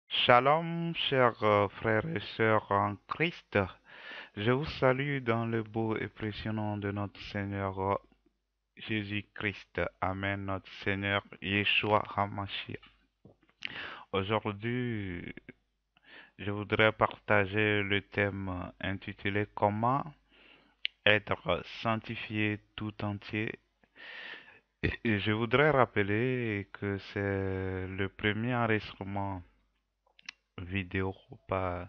Shalom, chers frères et sœurs en Christ. Je vous salue dans le beau et précieux nom de notre Seigneur Jésus-Christ. Amen, notre Seigneur Yeshua HaMashiach. Aujourd'hui, je voudrais partager le thème intitulé Comment être sanctifié tout entier. Et je voudrais rappeler que c'est le premier enregistrement vidéo, pas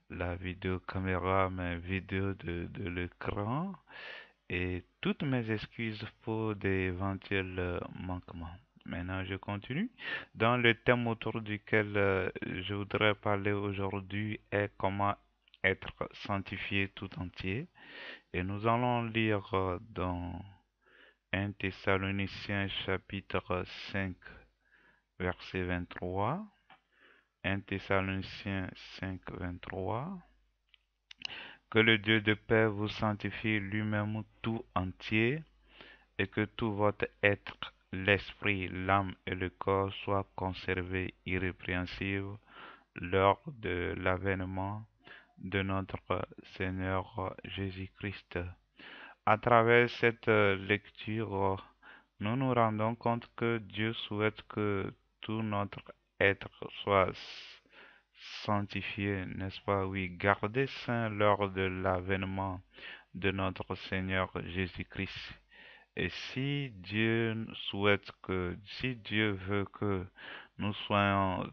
la vidéo caméra, mais vidéo de l'écran. Et toutes mes excuses pour d'éventuels manquements. Maintenant, je continue. Dans le thème autour duquel je voudrais parler aujourd'hui est comment être sanctifié tout entier. Et nous allons lire dans 1 Thessaloniciens chapitre 5, verset 23. 1 Thessaloniciens 5, 23. Que le Dieu de paix vous sanctifie lui-même tout entier, et que tout votre être, l'esprit, l'âme et le corps soient conservés irrépréhensibles lors de l'avènement de notre Seigneur Jésus-Christ. À travers cette lecture, nous nous rendons compte que Dieu souhaite que tout notre être soit sanctifié, n'est-ce pas? Oui, gardé saint lors de l'avènement de notre Seigneur Jésus-Christ. Et si Dieu veut que nous soyons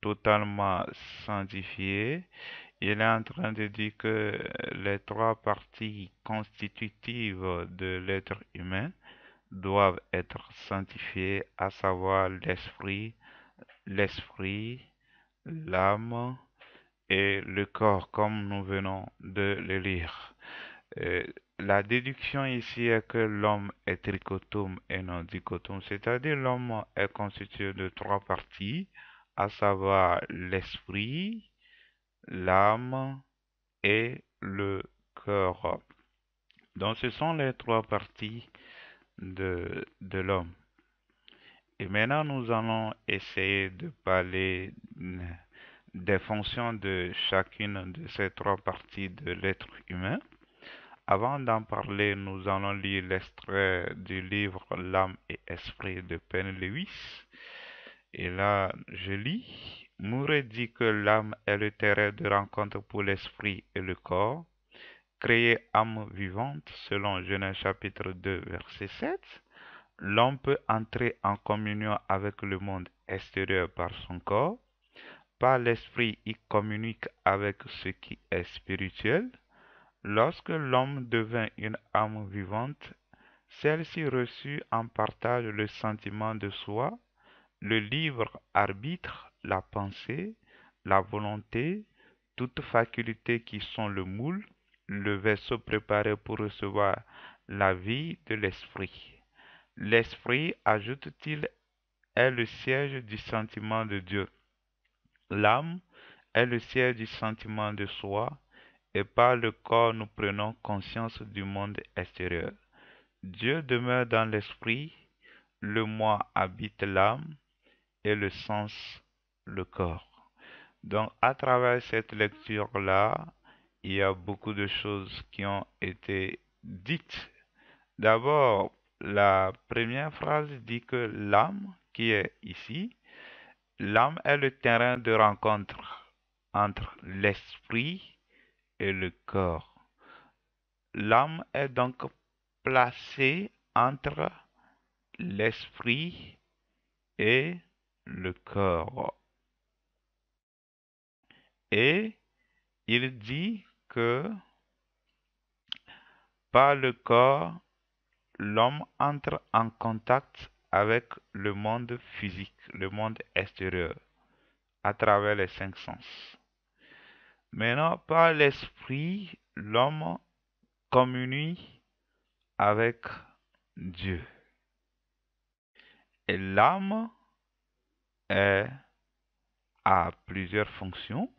totalement sanctifiés, il est en train de dire que les trois parties constitutives de l'être humain doivent être sanctifiées, à savoir l'esprit, l'âme et le corps, comme nous venons de le lire. Euh, la déduction ici est que l'homme est tricotome et non dichotome, c'est-à-dire l'homme est constitué de trois parties, à savoir l'esprit, l'âme et le corps. Donc ce sont les trois parties de l'homme. Et maintenant nous allons essayer de parler des fonctions de chacune de ces trois parties de l'être humain. Avant d'en parler, nous allons lire l'extrait du livre L'âme et esprit de Penn Lewis. Et là, je lis. Murray dit que l'âme est le terrain de rencontre pour l'esprit et le corps, créé âme vivante selon Genèse chapitre 2, verset 7. L'homme peut entrer en communion avec le monde extérieur par son corps. Par l'esprit, il communique avec ce qui est spirituel. Lorsque l'homme devint une âme vivante, celle-ci reçut en partage le sentiment de soi, le libre arbitre, la pensée, la volonté, toutes facultés qui sont le moule, le vaisseau préparé pour recevoir la vie de l'esprit. L'esprit, ajoute-t-il, est le siège du sentiment de Dieu. L'âme est le siège du sentiment de soi, et par le corps nous prenons conscience du monde extérieur. Dieu demeure dans l'esprit, le moi habite l'âme et le sens le corps. Donc à travers cette lecture-là, il y a beaucoup de choses qui ont été dites. D'abord, la première phrase dit que l'âme qui est ici, l'âme est le terrain de rencontre entre l'esprit et le corps. L'âme est donc placée entre l'esprit et le corps. Et il dit que par le corps, l'homme entre en contact avec le monde physique, le monde extérieur, à travers les cinq sens. Maintenant, par l'esprit, l'homme communie avec Dieu. Et l'âme a plusieurs fonctions.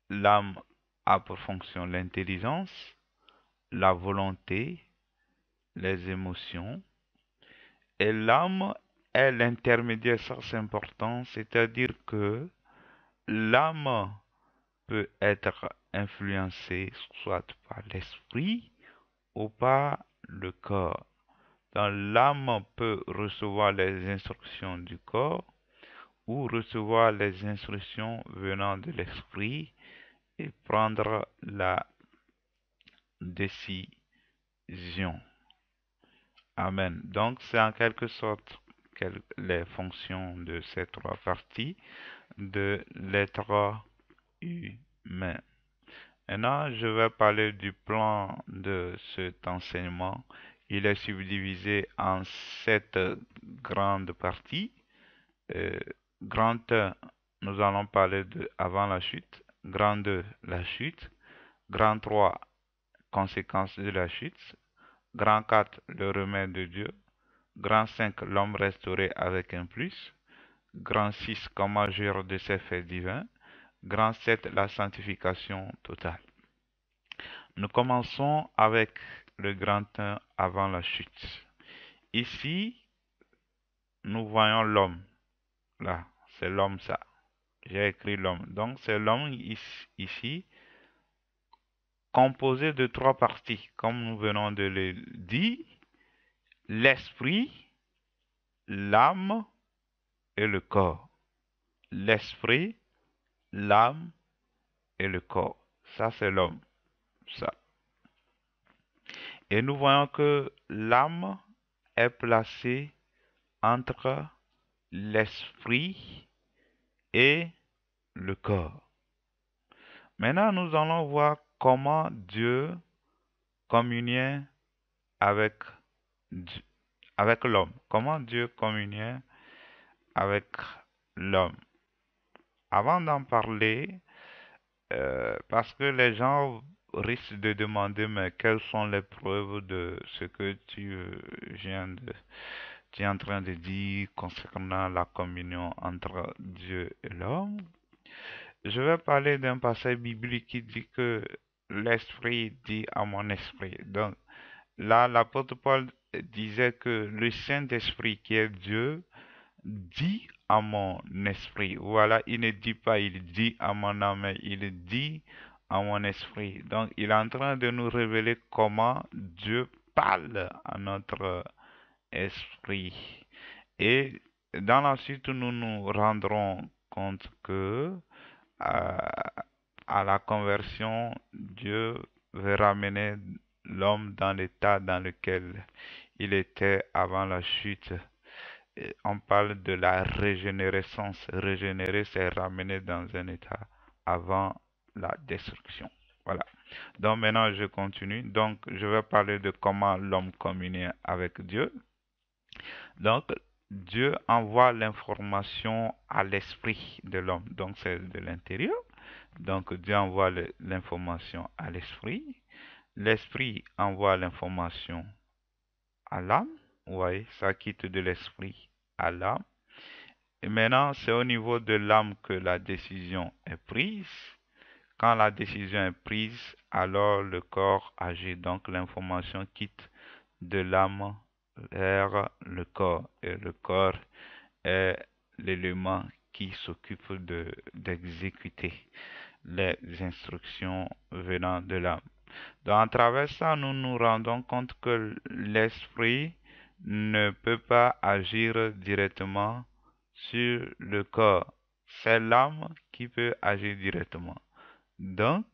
L'âme a pour fonction l'intelligence, la volonté, les émotions. Et l'âme est l'intermédiaire, ça c'est important, c'est-à-dire que l'âme peut être influencée soit par l'esprit ou par le corps. Donc l'âme peut recevoir les instructions du corps ou recevoir les instructions venant de l'esprit et prendre la décision. Amen. Donc c'est en quelque sorte les fonctions de ces trois parties de l'être humain. Maintenant, je vais parler du plan de cet enseignement. Il est subdivisé en 7 grandes parties. Euh, Grand 1, nous allons parler de avant la chute. Grand 2, la chute. Grand 3, conséquences de la chute. Grand 4, le remède de Dieu. Grand 5, l'homme restauré avec un plus. Grand 6, comment jouir de ses faits divins. Grand 7, la sanctification totale. Nous commençons avec le grand 1 avant la chute. Ici, nous voyons l'homme. Là, c'est l'homme ça. J'ai écrit l'homme. Donc, c'est l'homme ici, composé de trois parties, comme nous venons de le dire, l'esprit, l'âme et le corps. L'esprit, l'âme et le corps. Ça, c'est l'homme. Ça. Et nous voyons que l'âme est placée entre l'esprit et le corps. Maintenant, nous allons voir comment Dieu communiait avec, avec l'homme. Comment Dieu communiait avec l'homme. Avant d'en parler, parce que les gens risquent de demander, mais quelles sont les preuves de ce que tu es en train de dire concernant la communion entre Dieu et l'homme? Je vais parler d'un passage biblique qui dit que l'esprit dit à mon esprit. Donc là, l'apôtre Paul disait que le Saint-Esprit qui est Dieu dit à mon esprit. Voilà, il ne dit pas, il dit à mon âme, mais il dit à mon esprit. Donc, il est en train de nous révéler comment Dieu parle à notre esprit. Et dans la suite, nous nous rendrons compte que à la conversion, Dieu veut ramener l'homme dans l'état dans lequel il était avant la chute. Et on parle de la régénérescence. Régénérer, c'est ramener dans un état avant la destruction. Voilà. Donc maintenant, je continue. Donc, je vais parler de comment l'homme communie avec Dieu. Donc, Dieu envoie l'information à l'esprit de l'homme. Donc, c'est de l'intérieur. Donc, Dieu envoie l'information à l'esprit. L'esprit envoie l'information à l'âme. Vous voyez, ça quitte de l'esprit à l'âme. Et maintenant, c'est au niveau de l'âme que la décision est prise. Quand la décision est prise, alors le corps agit. Donc, l'information quitte de l'âme vers le corps. Et le corps est l'élément qui s'occupe d'exécuter les instructions venant de l'âme. Donc, à travers ça, nous nous rendons compte que l'esprit ne peut pas agir directement sur le corps. C'est l'âme qui peut agir directement. Donc,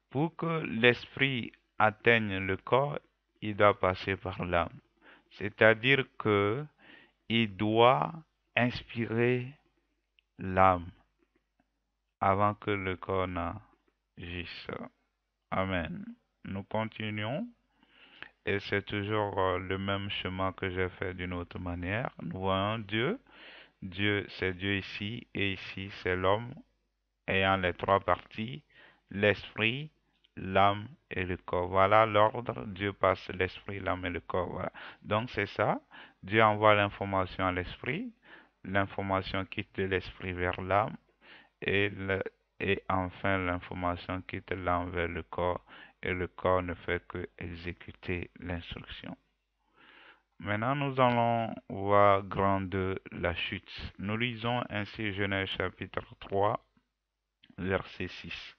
pour que l'esprit atteigne le corps, il doit passer par l'âme. C'est-à-dire que il doit inspirer l'âme avant que le corps n'agisse. Amen. Nous continuons. Et c'est toujours le même chemin que j'ai fait d'une autre manière. Nous voyons Dieu. Dieu, c'est Dieu ici. Et ici, c'est l'homme ayant les trois parties, l'esprit, l'âme et le corps. Voilà l'ordre. Dieu passe l'esprit, l'âme et le corps. Voilà. Donc c'est ça. Dieu envoie l'information à l'esprit. L'information quitte de l'esprit vers l'âme. Et, et enfin, l'information quitte l'âme vers le corps. Et le corps ne fait que exécuter l'instruction. Maintenant, nous allons voir grand 2, la chute. Nous lisons ainsi Genèse chapitre 3, verset 6.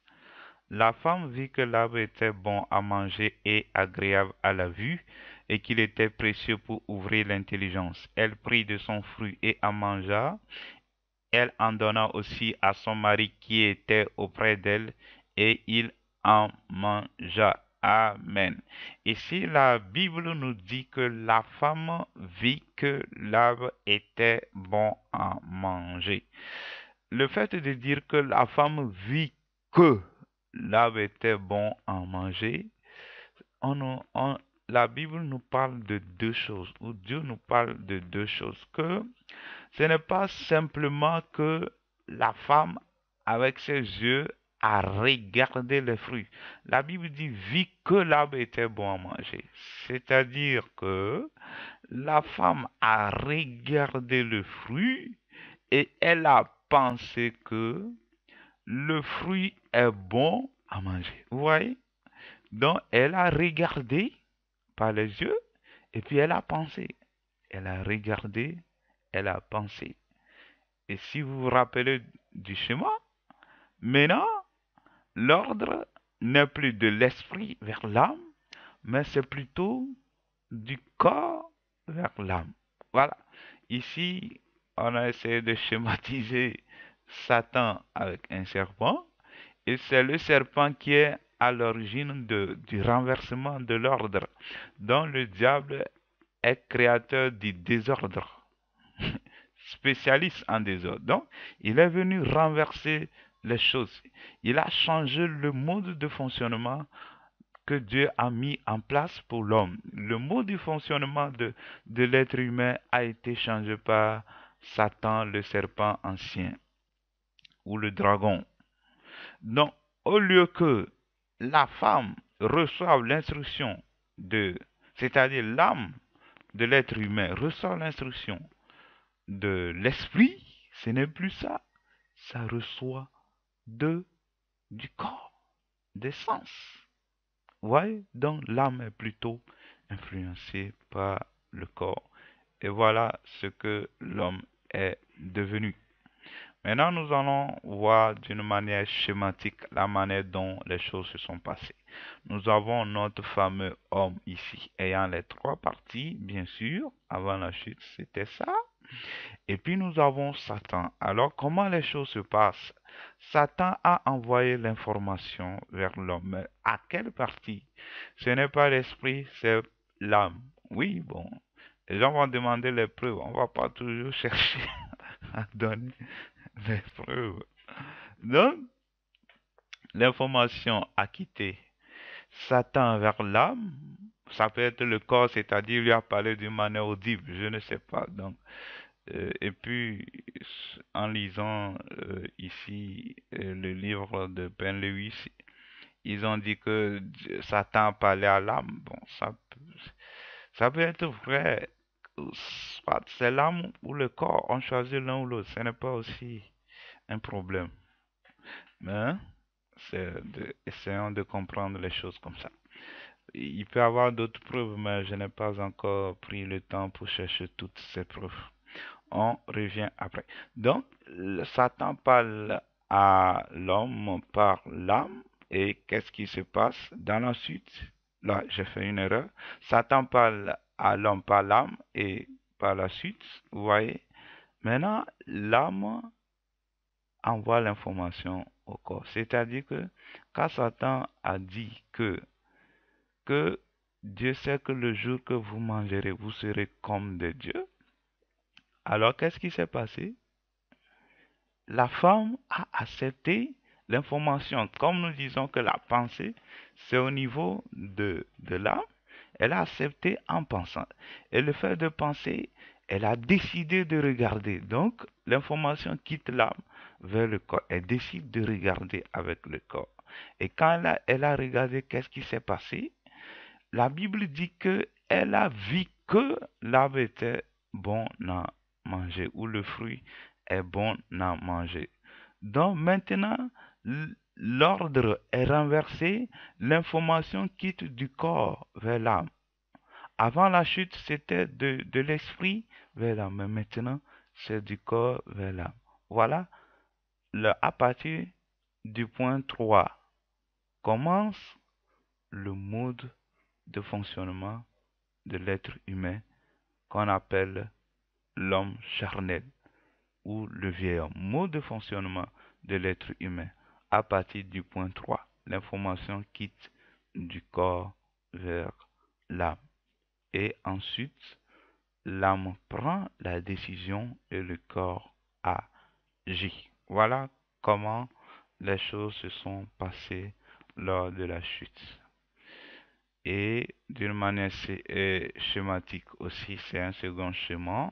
La femme vit que l'arbre était bon à manger et agréable à la vue, et qu'il était précieux pour ouvrir l'intelligence. Elle prit de son fruit et en mangea. Elle en donna aussi à son mari qui était auprès d'elle, et il en mangea. Amen. Ici, la Bible nous dit que la femme vit que l'arbre était bon à manger. Le fait de dire que la femme vit que l'arbre était bon à manger, on, on- la Bible nous parle de deux choses, ou Dieu nous parle de deux choses, que ce n'est pas simplement que la femme, avec ses yeux, a regardé les fruits. La Bible dit, vit que l'arbre était bon à manger. C'est-à-dire que la femme a regardé le fruit et elle a pensé que le fruit est bon à manger. Vous voyez? Donc, elle a regardé par les yeux et puis elle a pensé. Elle a regardé, elle a pensé. Et si vous vous rappelez du schéma, maintenant, l'ordre n'est plus de l'esprit vers l'âme, mais c'est plutôt du corps vers l'âme. Voilà. Ici, on a essayé de schématiser Satan avec un serpent, et c'est le serpent qui est à l'origine du renversement de l'ordre, dont le diable est créateur du désordre, spécialiste en désordre. Donc, il est venu renverser les choses. Il a changé le mode de fonctionnement que Dieu a mis en place pour l'homme. Le mode de fonctionnement de l'être humain a été changé par Satan, le serpent ancien, ou le dragon. Donc, au lieu que la femme reçoive l'instruction c'est-à-dire l'âme de l'être humain reçoit l'instruction de l'esprit, ce n'est plus ça. Ça reçoit de, du corps, des sens. Vous voyez? Donc l'âme est plutôt influencée par le corps. Et voilà ce que l'homme est devenu. Maintenant, nous allons voir d'une manière schématique la manière dont les choses se sont passées. Nous avons notre fameux homme ici, ayant les trois parties, bien sûr, avant la chute, c'était ça. Et puis nous avons Satan. Alors, comment les choses se passent? Satan a envoyé l'information vers l'homme. Mais à quelle partie? Ce n'est pas l'esprit, c'est l'âme. Oui, bon. Les gens vont demander les preuves. On ne va pas toujours chercher à donner les preuves. Donc, l'information a quitté Satan vers l'âme. Ça peut être le corps, c'est-à-dire lui a parlé d'une manière audible, je ne sais pas. Donc, et puis, en lisant ici le livre de Ben Lewis, ils ont dit que Satan parlait à l'âme. Bon, ça peut être vrai. Soit c'est l'âme ou le corps. On choisit l'un ou l'autre. Ce n'est pas aussi un problème. Mais essayons de comprendre les choses comme ça. Il peut y avoir d'autres preuves, mais je n'ai pas encore pris le temps pour chercher toutes ces preuves. On revient après. Donc, Satan parle à l'homme par l'âme. Et qu'est-ce qui se passe dans la suite? Là, j'ai fait une erreur. Satan parle à l'homme par l'âme et par la suite, vous voyez. Maintenant, l'âme envoie l'information au corps. C'est-à-dire que quand Satan a dit que Dieu sait que le jour que vous mangerez, vous serez comme des dieux. Alors, qu'est-ce qui s'est passé? La femme a accepté l'information. Comme nous disons que la pensée, c'est au niveau de l'âme, elle a accepté en pensant. Et le fait de penser, elle a décidé de regarder. Donc, l'information quitte l'âme vers le corps. Elle décide de regarder avec le corps. Et quand elle a regardé, qu'est-ce qui s'est passé? La Bible dit que elle a vu que l'arbre était bon à manger, ou le fruit est bon à manger. Donc maintenant, l'ordre est renversé, l'information quitte du corps vers l'âme. Avant la chute, c'était de l'esprit vers l'âme, mais maintenant, c'est du corps vers l'âme. Voilà, à partir du point 3 commence le mode de fonctionnement de l'être humain qu'on appelle l'homme charnel ou le vieil homme. Mode de fonctionnement de l'être humain à partir du point 3. L'information quitte du corps vers l'âme. Et ensuite, l'âme prend la décision et le corps agit. Voilà comment les choses se sont passées lors de la chute. Et d'une manière schématique aussi, c'est un second schéma.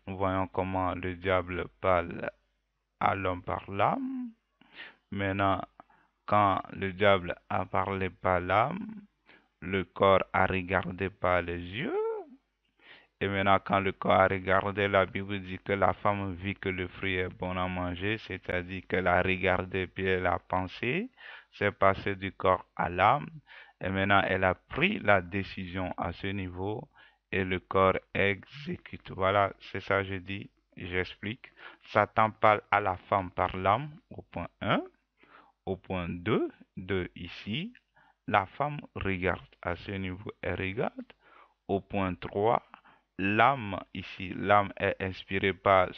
Nous voyons comment le diable parle à l'homme par l'âme. Maintenant, quand le diable a parlé par l'âme, le corps a regardé par les yeux. Et maintenant, quand le corps a regardé, la Bible dit que la femme vit que le fruit est bon à manger, c'est-à-dire qu'elle a regardé puis elle a pensé, c'est passé du corps à l'âme. Et maintenant, elle a pris la décision à ce niveau et le corps exécute. Voilà, c'est ça que je dis, j'explique. Satan parle à la femme par l'âme au point 1. Au point 2, ici, la femme regarde. À ce niveau, elle regarde. Au point 3, l'âme ici, l'âme est inspirée par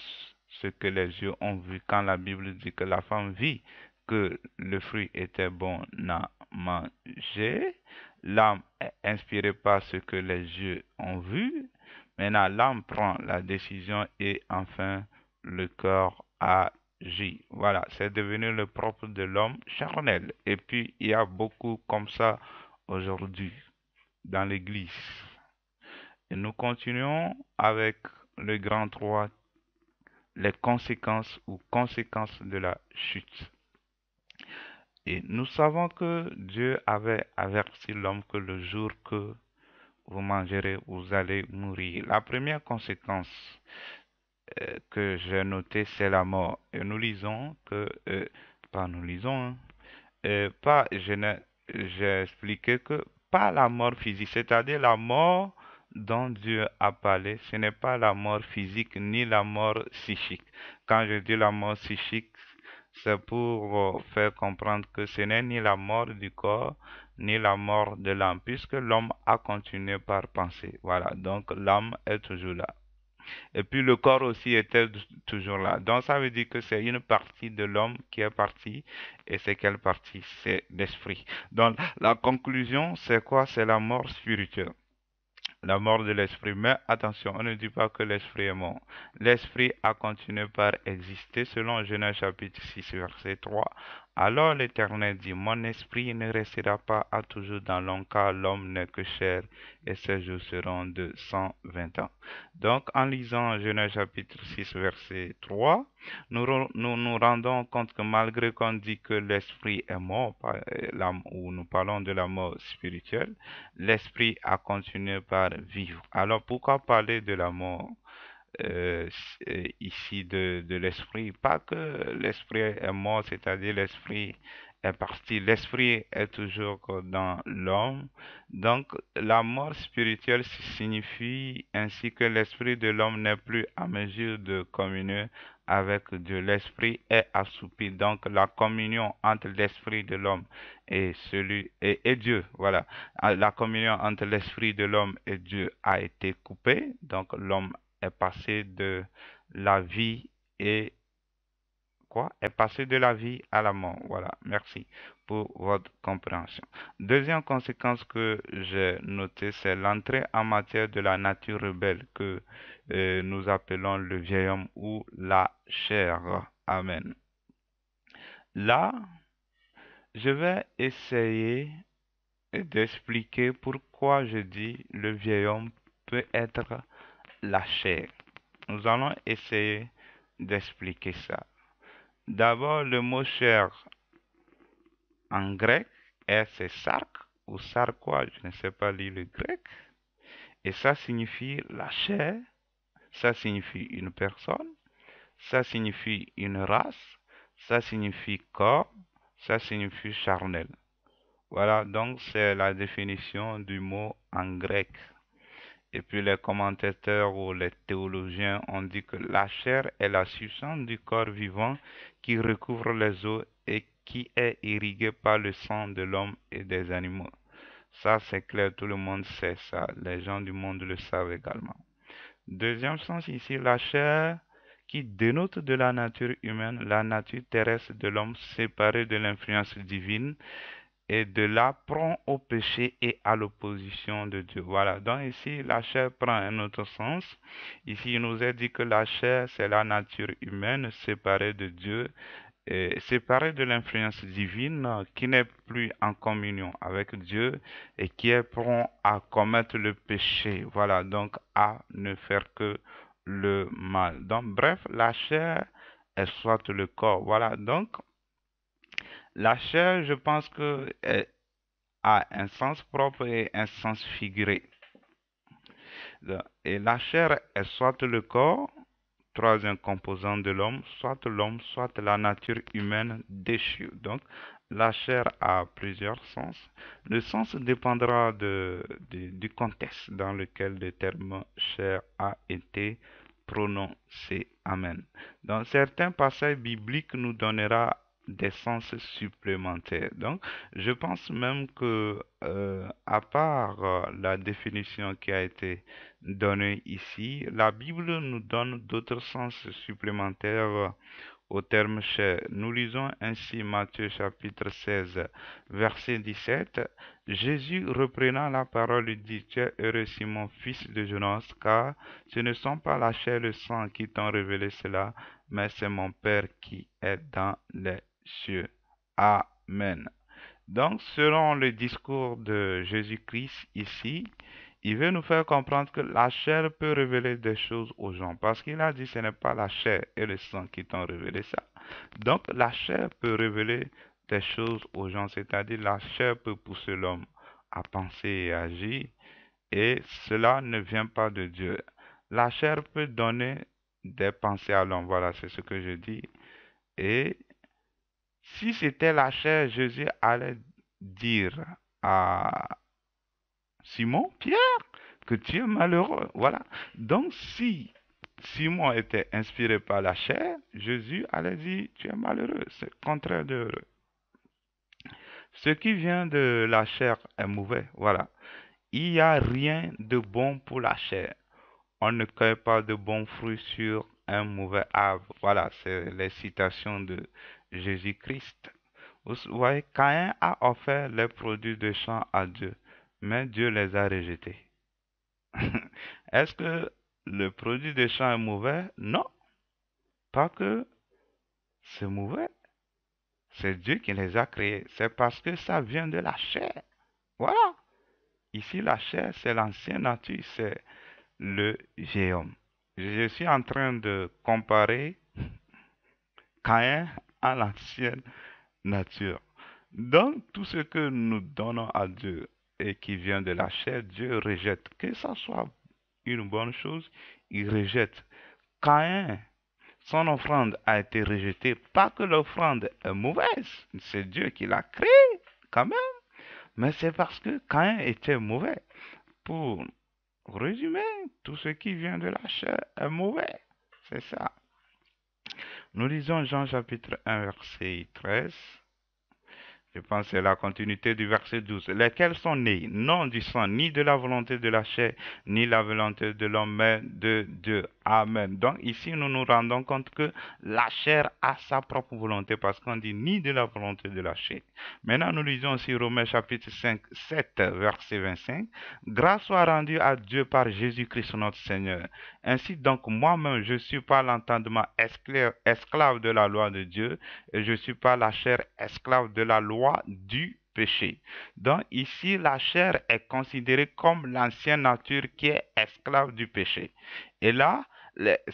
ce que les yeux ont vu. Quand la Bible dit que la femme vit que le fruit était bon à manger, l'âme est inspirée par ce que les yeux ont vu. Maintenant, l'âme prend la décision et enfin le corps agit. Voilà, c'est devenu le propre de l'homme charnel. Et puis, il y a beaucoup comme ça aujourd'hui dans l'Église. Et nous continuons avec le grand 3, les conséquences ou conséquences de la chute. Et nous savons que Dieu avait averti l'homme que le jour que vous mangerez, vous allez mourir. La première conséquence que j'ai notée, c'est la mort. Et nous lisons que, pas nous lisons, hein, pas, j'ai expliqué que pas la mort physique, c'est-à-dire la mort dont Dieu a parlé, ce n'est pas la mort physique ni la mort psychique. Quand je dis la mort psychique, c'est pour faire comprendre que ce n'est ni la mort du corps, ni la mort de l'âme, puisque l'homme a continué par penser. Voilà, donc l'âme est toujours là. Et puis le corps aussi était toujours là. Donc ça veut dire que c'est une partie de l'homme qui est partie. Et c'est quelle partie? C'est l'esprit. Donc la conclusion, c'est quoi? C'est la mort spirituelle. La mort de l'esprit. Mais attention, on ne dit pas que l'esprit est mort. L'esprit a continué par exister selon Genèse chapitre 6, verset 3. Alors l'Éternel dit, mon esprit ne restera pas à toujours dans l'homme, car l'homme n'est que chair, et ses jours seront de 120 ans. Donc, en lisant Genèse chapitre 6, verset 3, nous rendons compte que malgré qu'on dit que l'esprit est mort, ou nous parlons de la mort spirituelle, l'esprit a continué par vivre. Alors, pourquoi parler de la mort ici de l'esprit? Pas que l'esprit est mort, c'est-à-dire l'esprit est parti. L'esprit est toujours dans l'homme. Donc, la mort spirituelle signifie ainsi que l'esprit de l'homme n'est plus à mesure de communier avec Dieu. L'esprit est assoupi. Donc, la communion entre l'esprit de l'homme et Dieu, voilà. La communion entre l'esprit de l'homme et Dieu a été coupée. Donc, l'homme est passé de la vie et quoi? Est passé de la vie à la mort. Voilà, merci pour votre compréhension. Deuxième conséquence que j'ai notée, c'est l'entrée en matière de la nature rebelle que nous appelons le vieil homme ou la chair. Amen. Là, je vais essayer d'expliquer pourquoi je dis le vieil homme peut être la chair. Nous allons essayer d'expliquer ça. D'abord, le mot chair en grec, c'est sark ou sarkois, je ne sais pas lire le grec. Et ça signifie la chair, ça signifie une personne, ça signifie une race, ça signifie corps, ça signifie charnel. Voilà, donc c'est la définition du mot en grec. Et puis les commentateurs ou les théologiens ont dit que la chair est la substance du corps vivant qui recouvre les os et qui est irriguée par le sang de l'homme et des animaux. Ça, c'est clair, tout le monde sait ça. Les gens du monde le savent également. Deuxième sens ici, la chair qui dénote de la nature humaine, la nature terrestre de l'homme séparée de l'influence divine et de là prend au péché et à l'opposition de Dieu. Voilà, donc ici, la chair prend un autre sens. Ici, il nous est dit que la chair, c'est la nature humaine séparée de Dieu, et séparée de l'influence divine, qui n'est plus en communion avec Dieu et qui est prompt à commettre le péché. Voilà, donc à ne faire que le mal. Donc, bref, la chair est soit le corps. Voilà, donc la chair, je pense que a un sens propre et un sens figuré. Et la chair est soit le corps, troisième composant de l'homme, soit la nature humaine déchue. Donc, la chair a plusieurs sens. Le sens dépendra du contexte dans lequel le terme chair a été prononcé. Amen. Dans certains passages bibliques nous donnera des sens supplémentaires. Donc, je pense même que, à part la définition qui a été donnée ici, la Bible nous donne d'autres sens supplémentaires au terme chair. Nous lisons ainsi Matthieu chapitre 16, verset 17. Jésus reprenant la parole dit, tu es heureux Simon, fils de Jonas, car ce ne sont pas la chair et le sang qui t'ont révélé cela, mais c'est mon Père qui est dans les cieux. Amen. Donc, selon le discours de Jésus-Christ ici, il veut nous faire comprendre que la chair peut révéler des choses aux gens. Parce qu'il a dit ce n'est pas la chair et le sang qui t'ont révélé ça. Donc, la chair peut révéler des choses aux gens. C'est-à-dire, la chair peut pousser l'homme à penser et agir. Et cela ne vient pas de Dieu. La chair peut donner des pensées à l'homme. Voilà, c'est ce que je dis. Et si c'était la chair, Jésus allait dire à Simon, Pierre, que tu es malheureux. Voilà. Donc, si Simon était inspiré par la chair, Jésus allait dire, tu es malheureux. C'est le contraire de heureux. Ce qui vient de la chair est mauvais. Voilà. Il n'y a rien de bon pour la chair. On ne cueille pas de bons fruits sur un mauvais arbre. Voilà, c'est les citations de Jésus-Christ. Vous voyez, Caïn a offert les produits de champ à Dieu, mais Dieu les a rejetés. Est-ce que le produit de champ est mauvais? Non, pas que c'est mauvais. C'est Dieu qui les a créés. C'est parce que ça vient de la chair. Voilà. Ici, la chair, c'est l'ancienne nature, c'est le vieil homme. Je suis en train de comparer Caïn à l'ancienne nature. Donc, tout ce que nous donnons à Dieu et qui vient de la chair, Dieu rejette. Que ça soit une bonne chose, il rejette. Caïn, son offrande a été rejetée. Pas que l'offrande est mauvaise, c'est Dieu qui l'a créée quand même. Mais c'est parce que Caïn était mauvais. Pour résumer, tout ce qui vient de la chair est mauvais. C'est ça. Nous lisons Jean chapitre 1, verset 13. Je pense que c'est la continuité du verset 12. Lesquels sont nés, non du sang, ni de la volonté de la chair, ni la volonté de l'homme, mais de Dieu. Amen. Donc ici, nous nous rendons compte que la chair a sa propre volonté, parce qu'on dit ni de la volonté de la chair. Maintenant, nous lisons aussi Romains chapitre 5, 7, verset 25. Grâce soit rendue à Dieu par Jésus-Christ notre Seigneur. Ainsi donc, moi-même, je suis par l'entendement esclave de la loi de Dieu, et je suis par la chair esclave de la loi du péché. Donc ici, la chair est considérée comme l'ancienne nature qui est esclave du péché. Et là,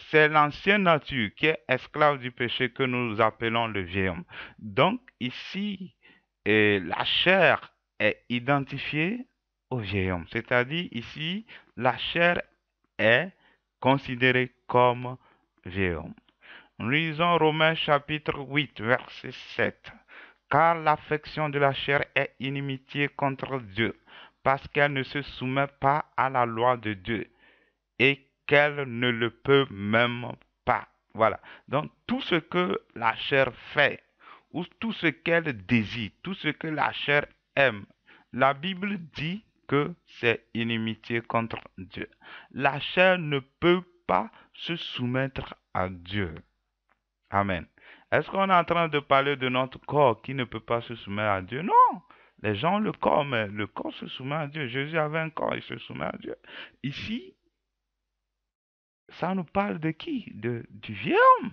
c'est l'ancienne nature qui est esclave du péché que nous appelons le vieil homme. Donc ici, la chair est identifiée au vieil homme. C'est-à-dire ici, la chair est considérée comme vieil homme. Nous lisons Romains chapitre 8, verset 7. Car l'affection de la chair est inimitié contre Dieu, parce qu'elle ne se soumet pas à la loi de Dieu et qu'elle ne le peut même pas. Voilà. Donc, tout ce que la chair fait, ou tout ce qu'elle désire, tout ce que la chair aime, la Bible dit que c'est inimitié contre Dieu. La chair ne peut pas se soumettre à Dieu. Amen. Est-ce qu'on est en train de parler de notre corps qui ne peut pas se soumettre à Dieu? Non. Les gens ont le corps, mais le corps se soumet à Dieu. Jésus avait un corps, il se soumet à Dieu. Ici, ça nous parle de qui? Du vieux homme.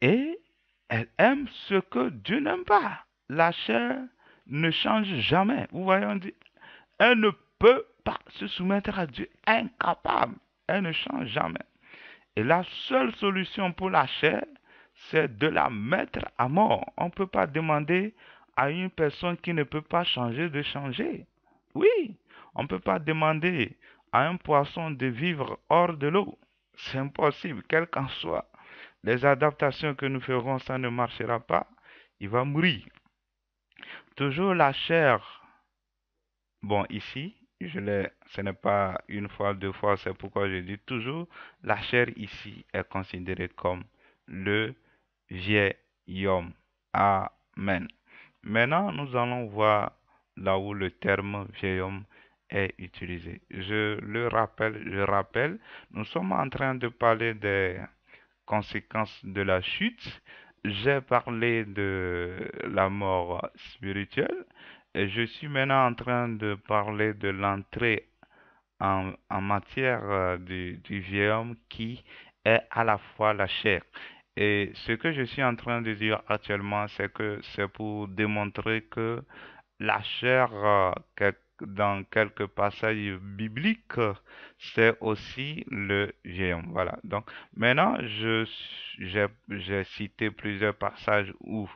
Et elle aime ce que Dieu n'aime pas. La chair ne change jamais. Vous voyez, on dit, elle ne peut pas se soumettre à Dieu. Incapable. Elle ne change jamais. Et la seule solution pour la chair, c'est de la mettre à mort. On ne peut pas demander à une personne qui ne peut pas changer de changer. Oui, on ne peut pas demander à un poisson de vivre hors de l'eau. C'est impossible, quelles qu'en soient les adaptations que nous ferons, ça ne marchera pas. Il va mourir. Toujours la chair. Bon, ici, ce n'est pas une fois, deux fois, c'est pourquoi je dis toujours, la chair ici est considérée comme le vieil homme. Amen. Maintenant, nous allons voir là où le terme vieil homme est utilisé. Je rappelle, nous sommes en train de parler des conséquences de la chute. J'ai parlé de la mort spirituelle et je suis maintenant en train de parler de l'entrée en matière du vieil homme qui est à la fois la chair. Et ce que je suis en train de dire actuellement, c'est que c'est pour démontrer que la chair, dans quelques passages bibliques, c'est aussi le vieil homme. Voilà. Donc, maintenant, j'ai cité plusieurs passages où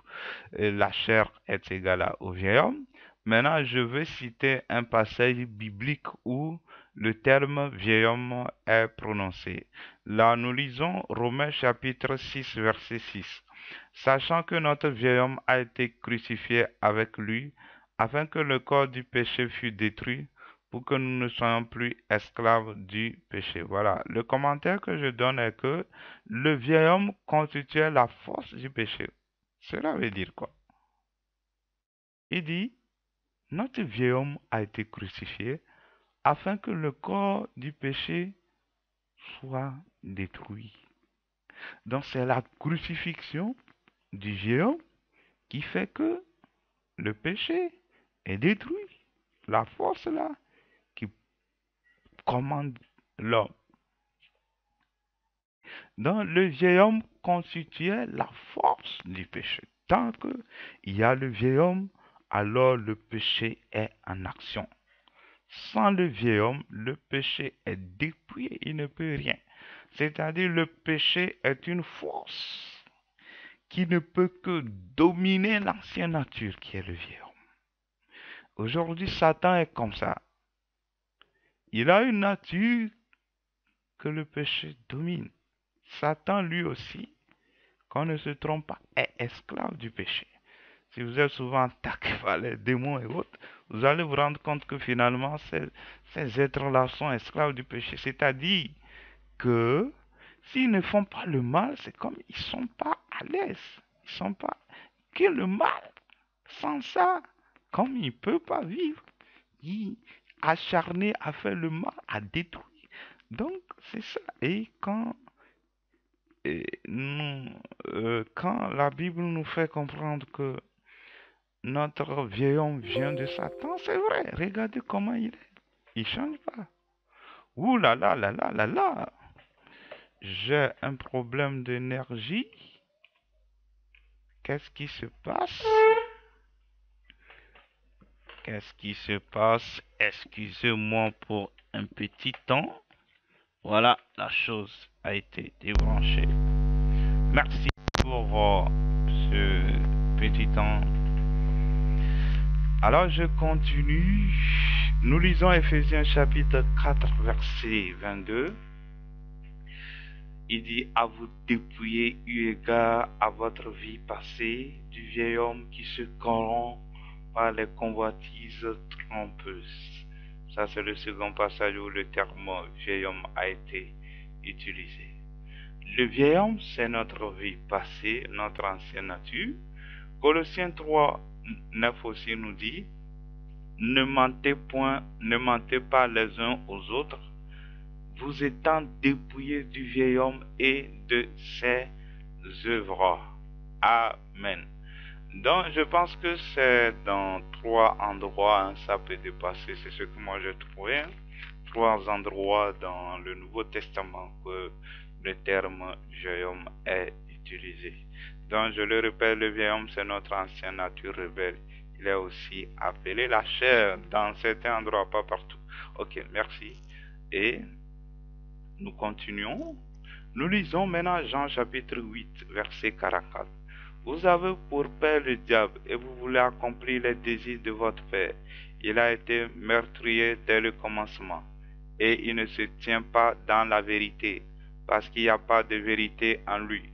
la chair est égale au vieil homme. Maintenant, je vais citer un passage biblique où le terme vieil homme est prononcé. Là, nous lisons Romains chapitre 6, verset 6. Sachant que notre vieil homme a été crucifié avec lui, afin que le corps du péché fût détruit, pour que nous ne soyons plus esclaves du péché. Voilà. Le commentaire que je donne est que le vieil homme constituait la force du péché. Cela veut dire quoi? Il dit, notre vieil homme a été crucifié afin que le corps du péché soit détruit. Donc c'est la crucifixion du vieil homme qui fait que le péché est détruit. La force là qui commande l'homme. Donc le vieil homme constituait la force du péché. Tant qu'il y a le vieil homme, alors le péché est en action. Sans le vieil homme, le péché est dépouillé, il ne peut rien. C'est-à-dire le péché est une force qui ne peut que dominer l'ancienne nature qui est le vieil homme. Aujourd'hui, Satan est comme ça. Il a une nature que le péché domine. Satan, lui aussi, qu'on ne se trompe pas, est esclave du péché. Si vous êtes souvent attaqué par les démons et autres, vous allez vous rendre compte que finalement, ces êtres-là sont esclaves du péché. C'est-à-dire que s'ils ne font pas le mal, c'est comme ils ne sont pas à l'aise. Ils ne sont pas... Que le mal, sans ça, comme il ne peut pas vivre, il acharné à faire le mal, à détruire. Donc, c'est ça. Quand la Bible nous fait comprendre que notre vieil homme vient de Satan, c'est vrai. Regardez comment il est. Il ne change pas. Ouh là là là là là là. J'ai un problème d'énergie. Qu'est-ce qui se passe? Qu'est-ce qui se passe? Excusez-moi pour un petit temps. Voilà, la chose a été débranchée. Merci pour ce petit temps. Alors je continue. Nous lisons Ephésiens chapitre 4, verset 22. Il dit à vous dépouiller eu égard à votre vie passée du vieil homme qui se corrompt par les convoitises trompeuses. Ça, c'est le second passage où le terme vieil homme a été utilisé. Le vieil homme, c'est notre vie passée, notre ancienne nature. Colossiens 3, 9 aussi nous dit, ne mentez point, ne mentez pas les uns aux autres, vous étant dépouillés du vieil homme et de ses œuvres. Amen. Donc, je pense que c'est dans 3 endroits, hein, ça peut dépasser, c'est ce que moi j'ai trouvé, hein, 3 endroits dans le Nouveau Testament que le terme vieil homme est utilisé. Donc, je le répète, le vieil homme, c'est notre ancienne nature rebelle. Il est aussi appelé la chair dans certains endroits, pas partout. Ok, merci. Et nous continuons. Nous lisons maintenant Jean chapitre 8, verset 44. Vous avez pour père le diable et vous voulez accomplir les désirs de votre père. Il a été meurtrier dès le commencement et il ne se tient pas dans la vérité parce qu'il n'y a pas de vérité en lui.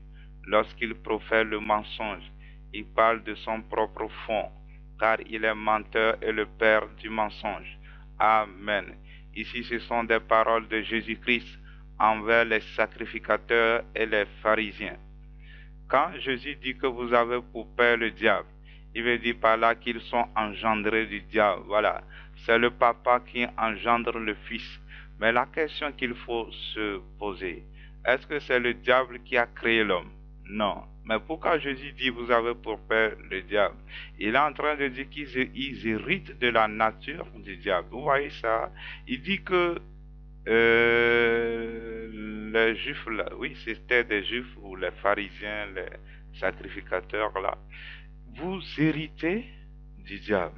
Lorsqu'il profère le mensonge, il parle de son propre fond car il est menteur et le père du mensonge. Amen. Ici, ce sont des paroles de Jésus-Christ envers les sacrificateurs et les pharisiens. Quand Jésus dit que vous avez pour père le diable, il veut dire par là qu'ils sont engendrés du diable. Voilà, c'est le papa qui engendre le fils. Mais la question qu'il faut se poser, est-ce que c'est le diable qui a créé l'homme? Non. Mais pourquoi Jésus dit vous avez pour père le diable? Il est en train de dire qu'ils héritent de la nature du diable. Vous voyez ça? Il dit que les juifs là, oui, c'était des juifs ou les pharisiens, les sacrificateurs là, vous héritez du diable.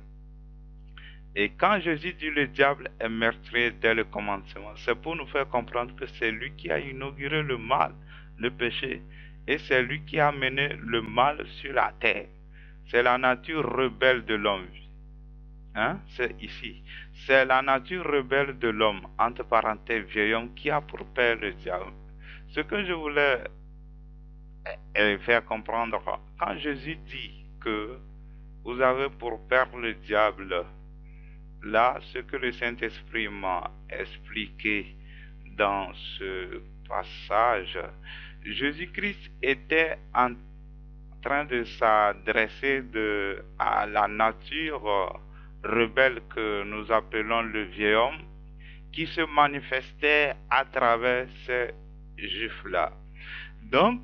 Et quand Jésus dit le diable est meurtrier dès le commencement, c'est pour nous faire comprendre que c'est lui qui a inauguré le mal, le péché, et c'est lui qui a mené le mal sur la terre. C'est la nature rebelle de l'homme. Hein? C'est ici. C'est la nature rebelle de l'homme, entre parenthèses vieil homme, qui a pour père le diable. Ce que je voulais faire comprendre, quand Jésus dit que vous avez pour père le diable, là, ce que le Saint-Esprit m'a expliqué dans ce passage, Jésus-Christ était en train de s'adresser à la nature rebelle que nous appelons le vieil homme, qui se manifestait à travers ces juifs-là. Donc,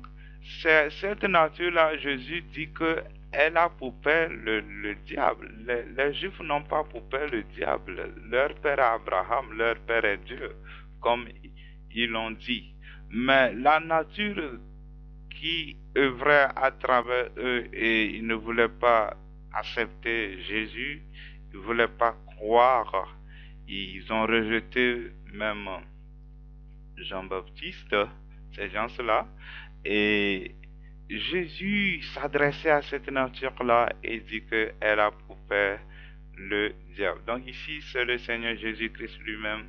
c'est cette nature-là, Jésus dit que elle a pour père le diable. Les juifs n'ont pas pour père le diable. Leur père est Abraham, leur père est Dieu, comme ils l'ont dit. Mais la nature qui œuvrait à travers eux et ils ne voulaient pas accepter Jésus, ils ne voulaient pas croire, ils ont rejeté même Jean-Baptiste, ces gens-là, et Jésus s'adressait à cette nature-là et dit qu'elle a pour père le diable. Donc ici, c'est le Seigneur Jésus-Christ lui-même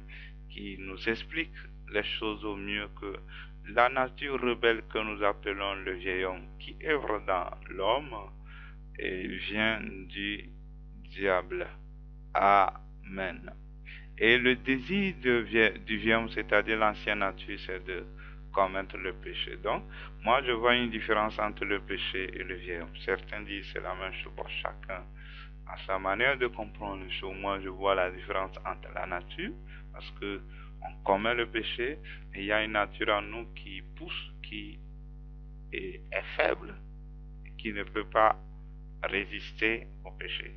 qui nous explique les choses au mieux que la nature rebelle que nous appelons le vieil homme qui œuvre dans l'homme et vient du diable. Amen. Et le désir du vieil homme, c'est-à-dire l'ancienne nature, c'est de commettre le péché. Donc, moi, je vois une différence entre le péché et le vieil homme. Certains disent c'est la même chose pour chacun à sa manière de comprendre les choses. Moi, je vois la différence entre la nature, parce que on commet le péché, et il y a une nature en nous qui pousse, qui est faible, qui ne peut pas résister au péché.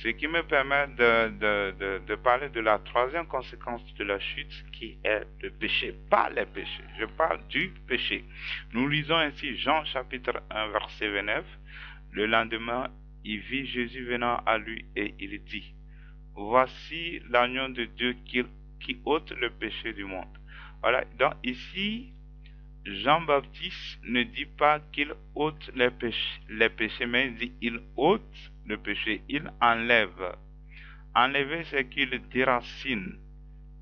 Ce qui me permet de parler de la troisième conséquence de la chute qui est le péché, pas les péchés. Je parle du péché. Nous lisons ainsi Jean chapitre 1 verset 29. Le lendemain, il vit Jésus venant à lui et il dit, voici l'agneau de Dieu qui ôte le péché du monde. Voilà, donc ici, Jean-Baptiste ne dit pas qu'il ôte les péchés, mais il dit il ôte le péché, il enlève. Enlever, c'est qu'il déracine.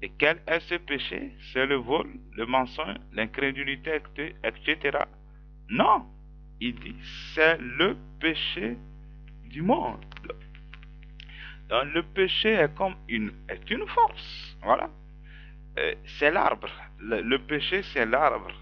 Et quel est ce péché? C'est le vol, le mensonge, l'incrédulité, etc. Non, il dit c'est le péché du monde. Donc, le péché est une force. Voilà. C'est l'arbre. Le péché, c'est l'arbre.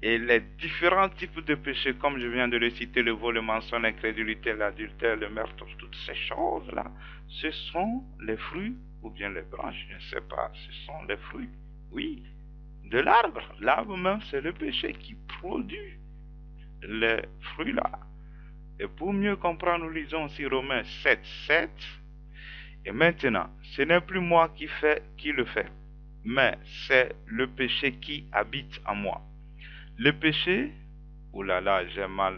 Et les différents types de péchés, comme je viens de le citer, le vol, le mensonge, l'incrédulité, l'adultère, le meurtre, toutes ces choses-là, ce sont les fruits, ou bien les branches, je ne sais pas, ce sont les fruits, oui, de l'arbre. L'arbre même, c'est le péché qui produit les fruits-là. Et pour mieux comprendre, nous lisons aussi Romains 7, 7. Et maintenant, ce n'est plus moi qui le fais, mais c'est le péché qui habite en moi. Le péché, oh là là, j'ai mal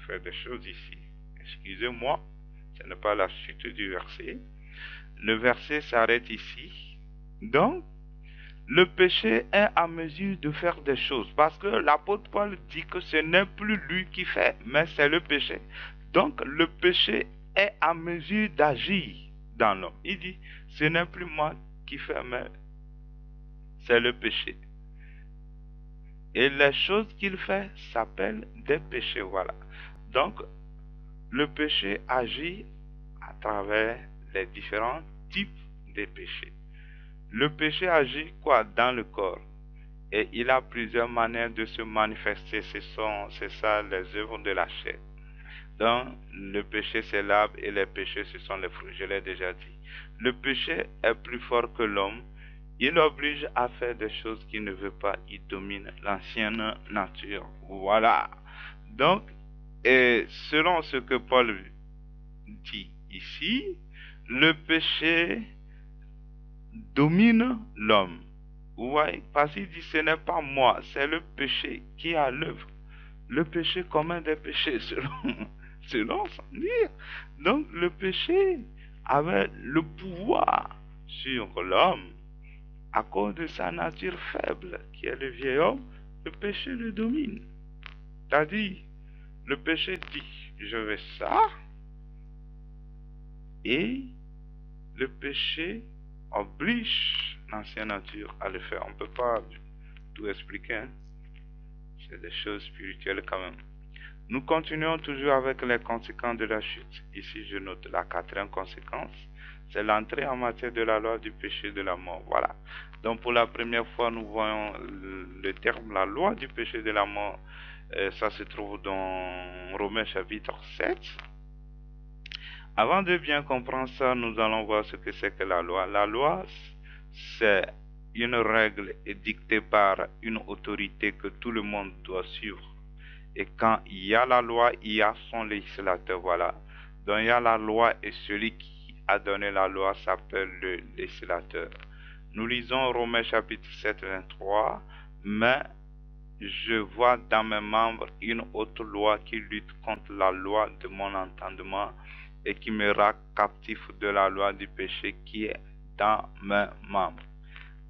fait des choses ici. Excusez-moi, ce n'est pas la suite du verset. Le verset s'arrête ici. Donc, le péché est à mesure de faire des choses. Parce que l'apôtre Paul dit que ce n'est plus lui qui fait, mais c'est le péché. Donc, le péché est à mesure d'agir dans l'homme. Il dit, ce n'est plus moi qui fais, mais c'est le péché. Et les choses qu'il fait s'appellent des péchés, voilà. Donc, le péché agit à travers les différents types de péchés. Le péché agit quoi dans le corps? Et il a plusieurs manières de se manifester. C'est ça les œuvres de la chair. Donc, le péché c'est l'arbre et les péchés ce sont les fruits. Je l'ai déjà dit. Le péché est plus fort que l'homme. Il oblige à faire des choses qu'il ne veut pas. Il domine l'ancienne nature. Voilà. Donc, et selon ce que Paul dit ici, le péché domine l'homme. Vous voyez, parce qu'il dit ce n'est pas moi, c'est le péché qui est à l'œuvre. Le péché commet des péchés selon son dire. Donc le péché avait le pouvoir sur l'homme à cause de sa nature faible qui est le vieil homme. Le péché le domine. C'est-à-dire, le péché dit je veux ça et le péché oblige l'ancienne nature à le faire. On ne peut pas tout expliquer. Hein? C'est des choses spirituelles quand même. Nous continuons toujours avec les conséquences de la chute. Ici, je note la quatrième conséquence. C'est l'entrée en matière de la loi du péché et de la mort. Voilà. Donc, pour la première fois, nous voyons le terme la loi du péché et de la mort. Ça se trouve dans Romains chapitre 7. Avant de bien comprendre ça, nous allons voir ce que c'est que la loi. La loi, c'est une règle édictée par une autorité que tout le monde doit suivre. Et quand il y a la loi, il y a son législateur, voilà. Donc il y a la loi et celui qui a donné la loi s'appelle le législateur. Nous lisons Romains chapitre 7, 23. Mais je vois dans mes membres une autre loi qui lutte contre la loi de mon entendement et qui me rend captif de la loi du péché qui est dans mes membres.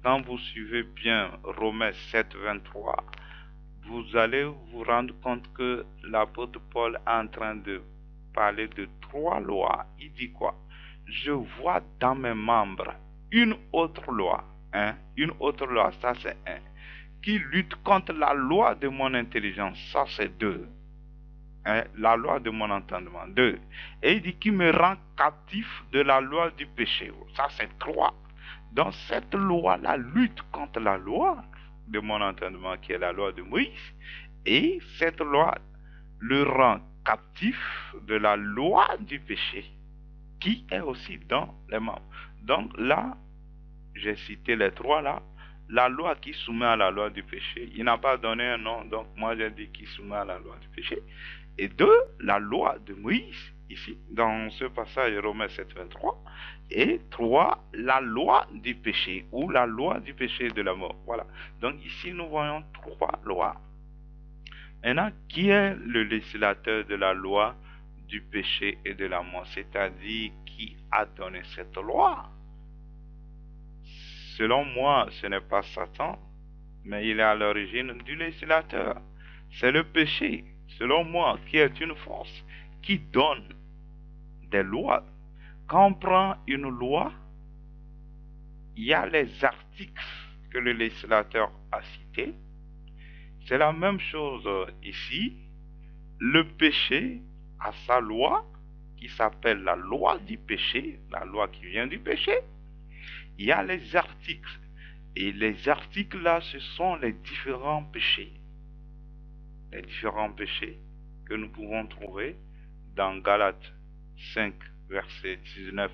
Quand vous suivez bien Romains 7, 23, vous allez vous rendre compte que l'apôtre Paul est en train de parler de trois lois. Il dit quoi? Je vois dans mes membres une autre loi. Hein? Une autre loi, ça c'est un. Qui lutte contre la loi de mon intelligence, ça c'est deux. Hein? La loi de mon entendement, deux. Et il dit qui me rend captif de la loi du péché, ça c'est trois. Donc cette loi-là lutte contre la loi de mon entendement qui est la loi de Moïse, et cette loi le rend captif de la loi du péché qui est aussi dans les membres. Donc là, j'ai cité les trois là. La loi qui soumet à la loi du péché, il n'a pas donné un nom, donc moi j'ai dit qui soumet à la loi du péché. Et deux, la loi de Moïse, ici, dans ce passage Romains 7, 23. Et trois, la loi du péché, ou la loi du péché et de la mort. Voilà. Donc ici, nous voyons trois lois. Maintenant, qui est le législateur de la loi du péché et de la mort? C'est-à-dire, qui a donné cette loi? Selon moi, ce n'est pas Satan, mais il est à l'origine du législateur. C'est le péché, selon moi, qui est une force qui donne des lois. Quand on prend une loi, il y a les articles que le législateur a cités. C'est la même chose ici. Le péché a sa loi qui s'appelle la loi du péché, la loi qui vient du péché. Il y a les articles. Et les articles là, ce sont les différents péchés. Les différents péchés que nous pouvons trouver dans Galates 5, versets 19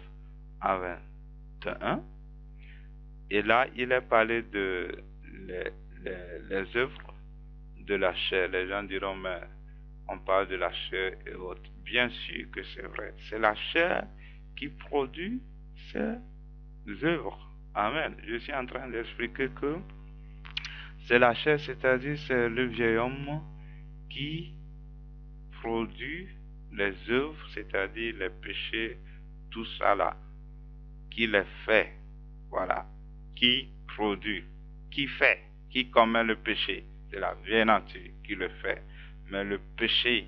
à 21. Et là, il est parlé de les œuvres de la chair. Les gens diront, mais on parle de la chair et autres. Bien sûr que c'est vrai. C'est la chair qui produit ces œuvres. Amen. Je suis en train d'expliquer que c'est la chair, c'est-à-dire c'est le vieil homme qui produit les œuvres, c'est-à-dire les péchés, tout ça là, qui les fait, voilà, qui produit, qui fait, qui commet le péché. C'est la vieille nature qui le fait. Mais le péché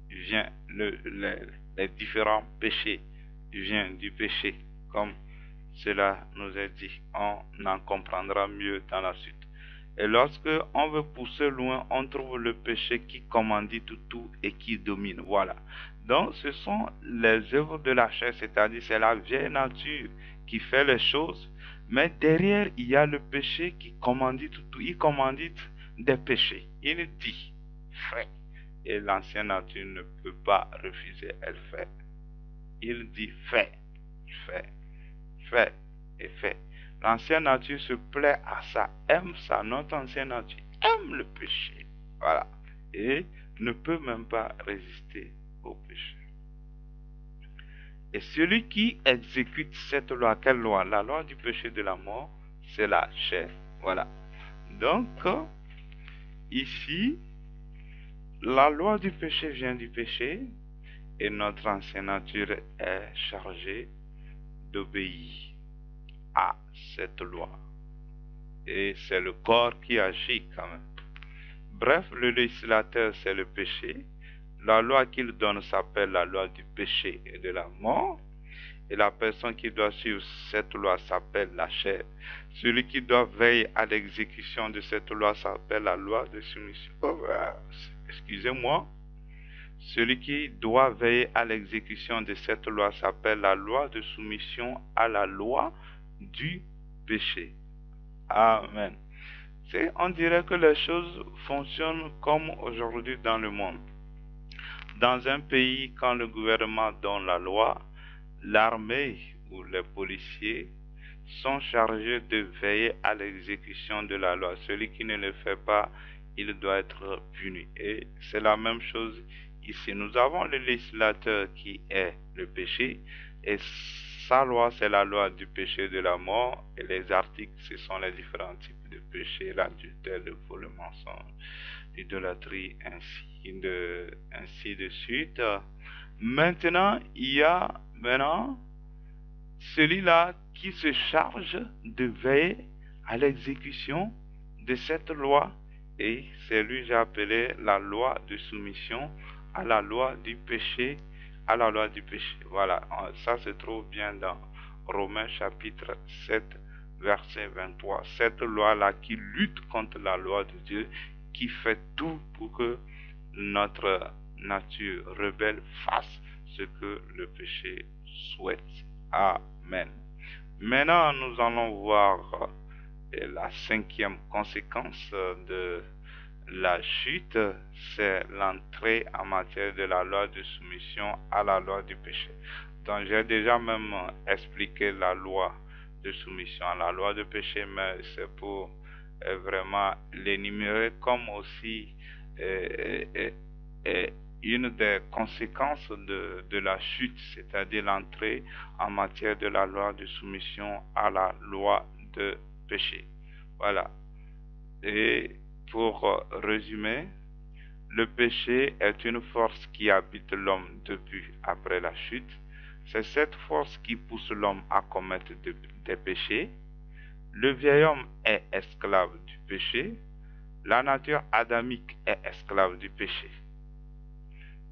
vient, les différents péchés viennent du péché, comme cela nous est dit. On en comprendra mieux dans la suite. Et lorsque on veut pousser loin, on trouve le péché qui commandite tout et qui domine. Voilà. Donc, ce sont les œuvres de la chair, c'est-à-dire c'est la vieille nature qui fait les choses. Mais derrière, il y a le péché qui commandite tout. Il commandite des péchés. Il dit, fais. Et l'ancienne nature ne peut pas refuser, elle fait. Il dit, fais, fais, fais et fais. L'ancienne nature se plaît à ça, aime ça. Notre ancienne nature aime le péché. Voilà. Et ne peut même pas résister au péché. Et celui qui exécute cette loi, quelle loi? La loi du péché de la mort, c'est la chair. Voilà. Donc, ici, la loi du péché vient du péché et notre ancienne nature est chargée d'obéir à cette loi. Et c'est le corps qui agit quand même. Bref, le législateur, c'est le péché. La loi qu'il donne s'appelle la loi du péché et de la mort. Et la personne qui doit suivre cette loi s'appelle la chair. Celui qui doit veiller à l'exécution de cette loi s'appelle la loi de soumission. Excusez-moi. Celui qui doit veiller à l'exécution de cette loi s'appelle la loi de soumission à la loi du péché. Amen. On dirait que les choses fonctionnent comme aujourd'hui dans le monde. Dans un pays, quand le gouvernement donne la loi, l'armée ou les policiers sont chargés de veiller à l'exécution de la loi. Celui qui ne le fait pas, il doit être puni. Et c'est la même chose ici. Nous avons le législateur qui est le péché et sa loi, c'est la loi du péché de la mort et les articles, ce sont les différents types de péchés, l'adultère, le vol, le mensonge, l'idolâtrie, ainsi de suite. Maintenant, il y a celui-là qui se charge de veiller à l'exécution de cette loi et c'est lui j'ai appelé la loi de soumission à la loi du péché, à la loi du péché. Voilà, ça se trouve bien dans Romains chapitre 7, verset 23. Cette loi-là qui lutte contre la loi de Dieu, qui fait tout pour que notre nature rebelle fasse ce que le péché souhaite. Amen. Maintenant, nous allons voir la cinquième conséquence de la chute, c'est l'entrée en matière de la loi de soumission à la loi du péché. Donc, j'ai déjà même expliqué la loi de soumission à la loi du péché, mais c'est pour vraiment l'énumérer comme aussi une des conséquences de la chute, c'est-à-dire l'entrée en matière de la loi de soumission à la loi de péché. Voilà. Et pour résumer, le péché est une force qui habite l'homme depuis après la chute. C'est cette force qui pousse l'homme à commettre des péchés. Le vieil homme est esclave du péché. La nature adamique est esclave du péché.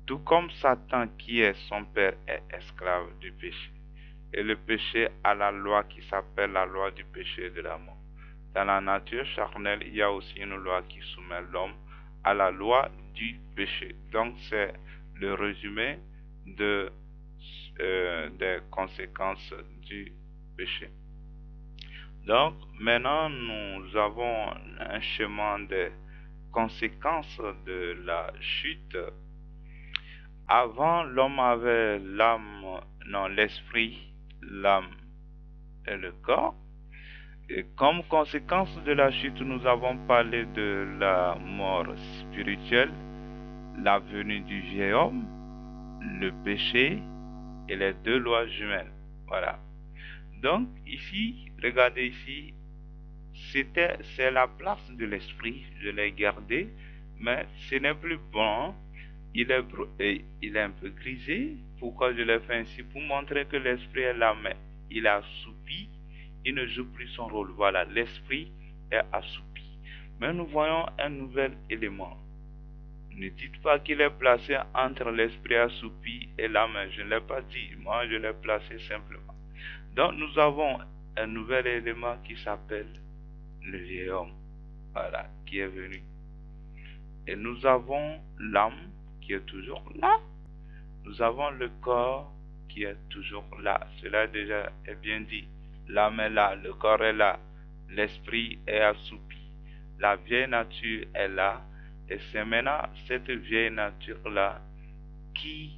Tout comme Satan qui est son père est esclave du péché. Et le péché a la loi qui s'appelle la loi du péché et de la mort. Dans la nature charnelle, il y a aussi une loi qui soumet l'homme à la loi du péché. Donc c'est le résumé de des conséquences du péché. Donc, maintenant, nous avons un chemin des conséquences de la chute. Avant, l'homme avait l'âme, non, l'esprit, l'âme et le corps. Et comme conséquence de la chute, nous avons parlé de la mort spirituelle, la venue du vieil homme, le péché et les deux lois jumelles. Voilà. Donc ici, regardez ici, c'est la place de l'esprit, je l'ai gardé, mais ce n'est plus bon. Il est un peu grisé. Pourquoi je l'ai fait ainsi? Pour montrer que l'esprit est là, mais il est assoupi, il ne joue plus son rôle. Voilà, l'esprit est assoupi. Mais nous voyons un nouvel élément. Ne dites pas qu'il est placé entre l'esprit assoupi et l'âme. Je ne l'ai pas dit, moi je l'ai placé simplement. Donc nous avons un nouvel élément qui s'appelle le vieil homme, voilà, qui est venu. Et nous avons l'âme qui est toujours là. Nous avons le corps qui est toujours là. Cela déjà est bien dit. L'âme est là, le corps est là, l'esprit est assoupi. La vieille nature est là. Et c'est maintenant cette vieille nature-là qui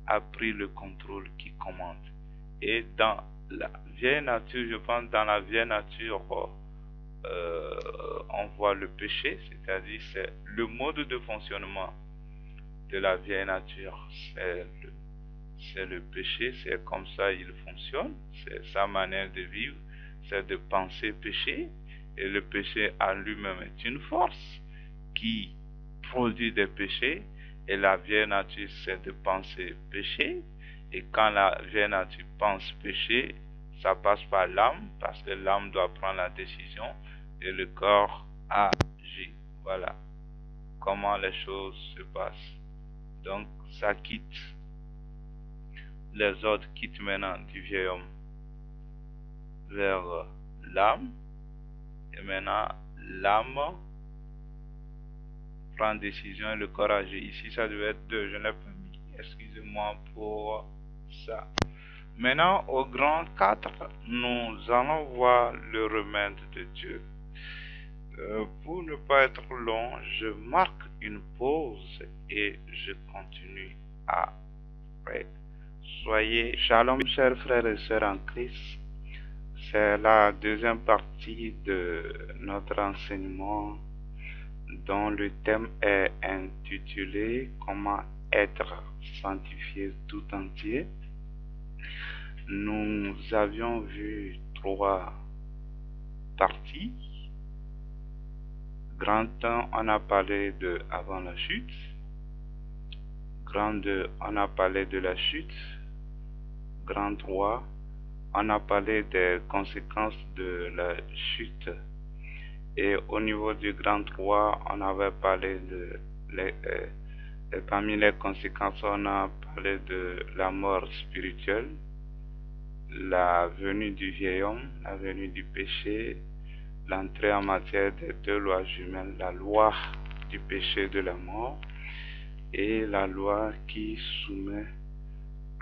a pris le contrôle, qui commande. Et dans la vieille nature, je pense, dans la vieille nature, on voit le péché, c'est-à-dire c'est le mode de fonctionnement de la vieille nature, c'est le péché, c'est comme ça il fonctionne, c'est sa manière de vivre, c'est de penser péché, et le péché en lui-même est une force qui produit des péchés, et la vieille nature c'est de penser péché, et quand la vieille nature pense péché, ça passe par l'âme, parce que l'âme doit prendre la décision, et le corps agit. Voilà comment les choses se passent. Donc ça quitte, les autres quittent maintenant du vieil homme vers l'âme, et maintenant l'âme prend décision et le corps agit. Ici ça devait être 2, je n'ai pas mis, excusez-moi pour ça. Maintenant au grand 4, nous allons voir le remède de Dieu. Pour ne pas être long, je marque une pause et je continue après. Soyez shalom, chers frères et sœurs en Christ. C'est la deuxième partie de notre enseignement dont le thème est intitulé Comment être sanctifié tout entier. Nous avions vu 3 parties. Grand 1, on a parlé de avant la chute. Grand 2, on a parlé de la chute. Grand 3, on a parlé des conséquences de la chute. Et au niveau du grand 3, on avait parlé de parmi les conséquences, on a parlé de la mort spirituelle, la venue du vieil homme, la venue du péché, l'entrée en matière des 2 lois jumelles, la loi du péché et de la mort et la loi qui soumet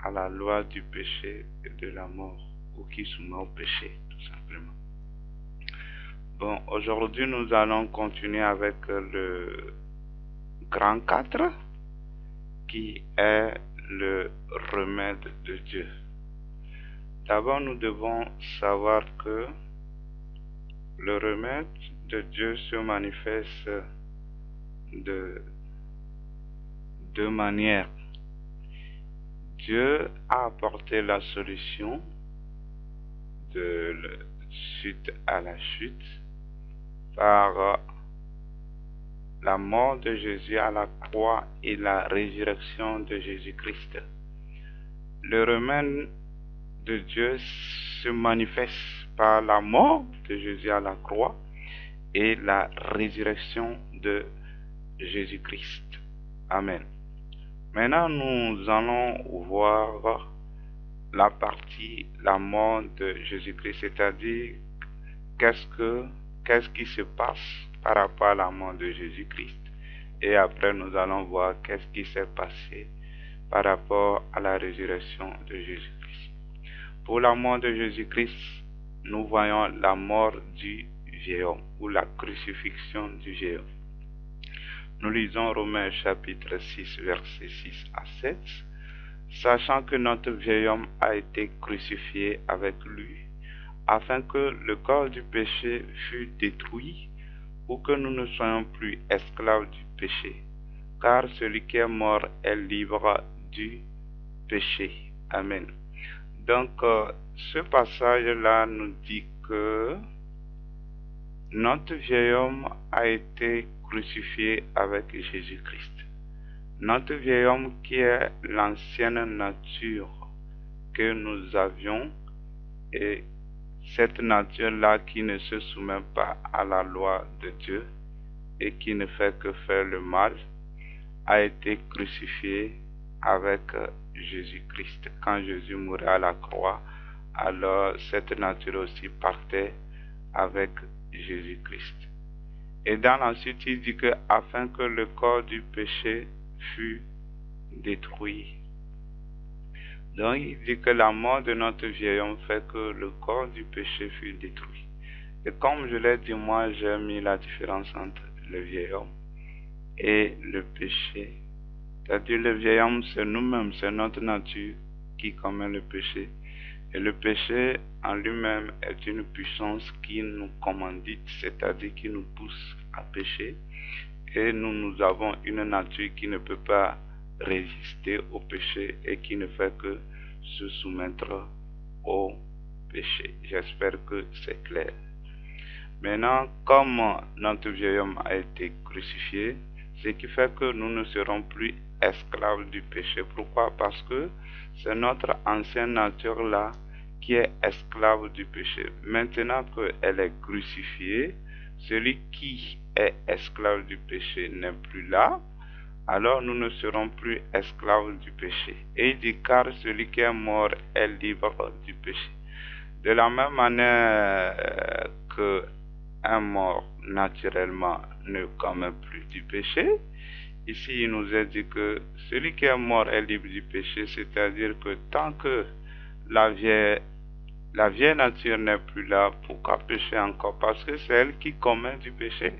à la loi du péché et de la mort, ou qui soumet au péché, tout simplement. Bon, aujourd'hui nous allons continuer avec le grand 4 qui est le remède de Dieu. D'abord nous devons savoir que le remède de Dieu se manifeste de 2 manières. Dieu a apporté la solution suite à la chute par la mort de Jésus à la croix et la résurrection de Jésus-Christ. Le remède de Dieu se manifeste par la mort de Jésus à la croix et la résurrection de Jésus-Christ. Amen. Maintenant, nous allons voir la partie, la mort de Jésus-Christ, c'est-à-dire qu'est-ce qui se passe par rapport à la mort de Jésus-Christ. Et après, nous allons voir qu'est-ce qui s'est passé par rapport à la résurrection de Jésus-Christ. Pour la mort de Jésus-Christ, nous voyons la mort du vieil homme ou la crucifixion du vieil homme. Nous lisons Romains chapitre 6, versets 6 à 7. Sachant que notre vieil homme a été crucifié avec lui, afin que le corps du péché fût détruit, pour que nous ne soyons plus esclaves du péché. Car celui qui est mort est libre du péché. Amen. Donc, ce passage-là nous dit que notre vieil homme a été crucifié avec Jésus-Christ. Notre vieil homme qui est l'ancienne nature que nous avions, et cette nature-là qui ne se soumet pas à la loi de Dieu et qui ne fait que faire le mal, a été crucifié avec Jésus-Christ. Quand Jésus mourait à la croix, alors cette nature aussi partait avec Jésus-Christ. Et dans la suite, il dit que afin que le corps du péché fût détruit. Donc il dit que la mort de notre vieil homme fait que le corps du péché fut détruit. Et comme je l'ai dit, moi j'ai mis la différence entre le vieil homme et le péché. C'est-à-dire le vieil homme, c'est nous-mêmes, c'est notre nature qui commet le péché. Et le péché en lui-même est une puissance qui nous commandite, c'est-à-dire qui nous pousse à pécher. Et nous avons une nature qui ne peut pas résister au péché et qui ne fait que se soumettre au péché. J'espère que c'est clair. Maintenant, comme notre vieil homme a été crucifié, ce qui fait que nous ne serons plus esclaves du péché. Pourquoi? Parce que c'est notre ancienne nature-là qui est esclave du péché. Maintenant qu'elle est crucifiée, celui qui est esclave du péché n'est plus là, alors nous ne serons plus esclaves du péché. Et il dit, car celui qui est mort est libre du péché. De la même manière que un mort naturellement ne commet plus du péché, ici il nous est dit que celui qui est mort est libre du péché, c'est-à-dire que tant que la vieille nature n'est plus là, pourquoi pécher encore? Parce que c'est elle qui commet du péché.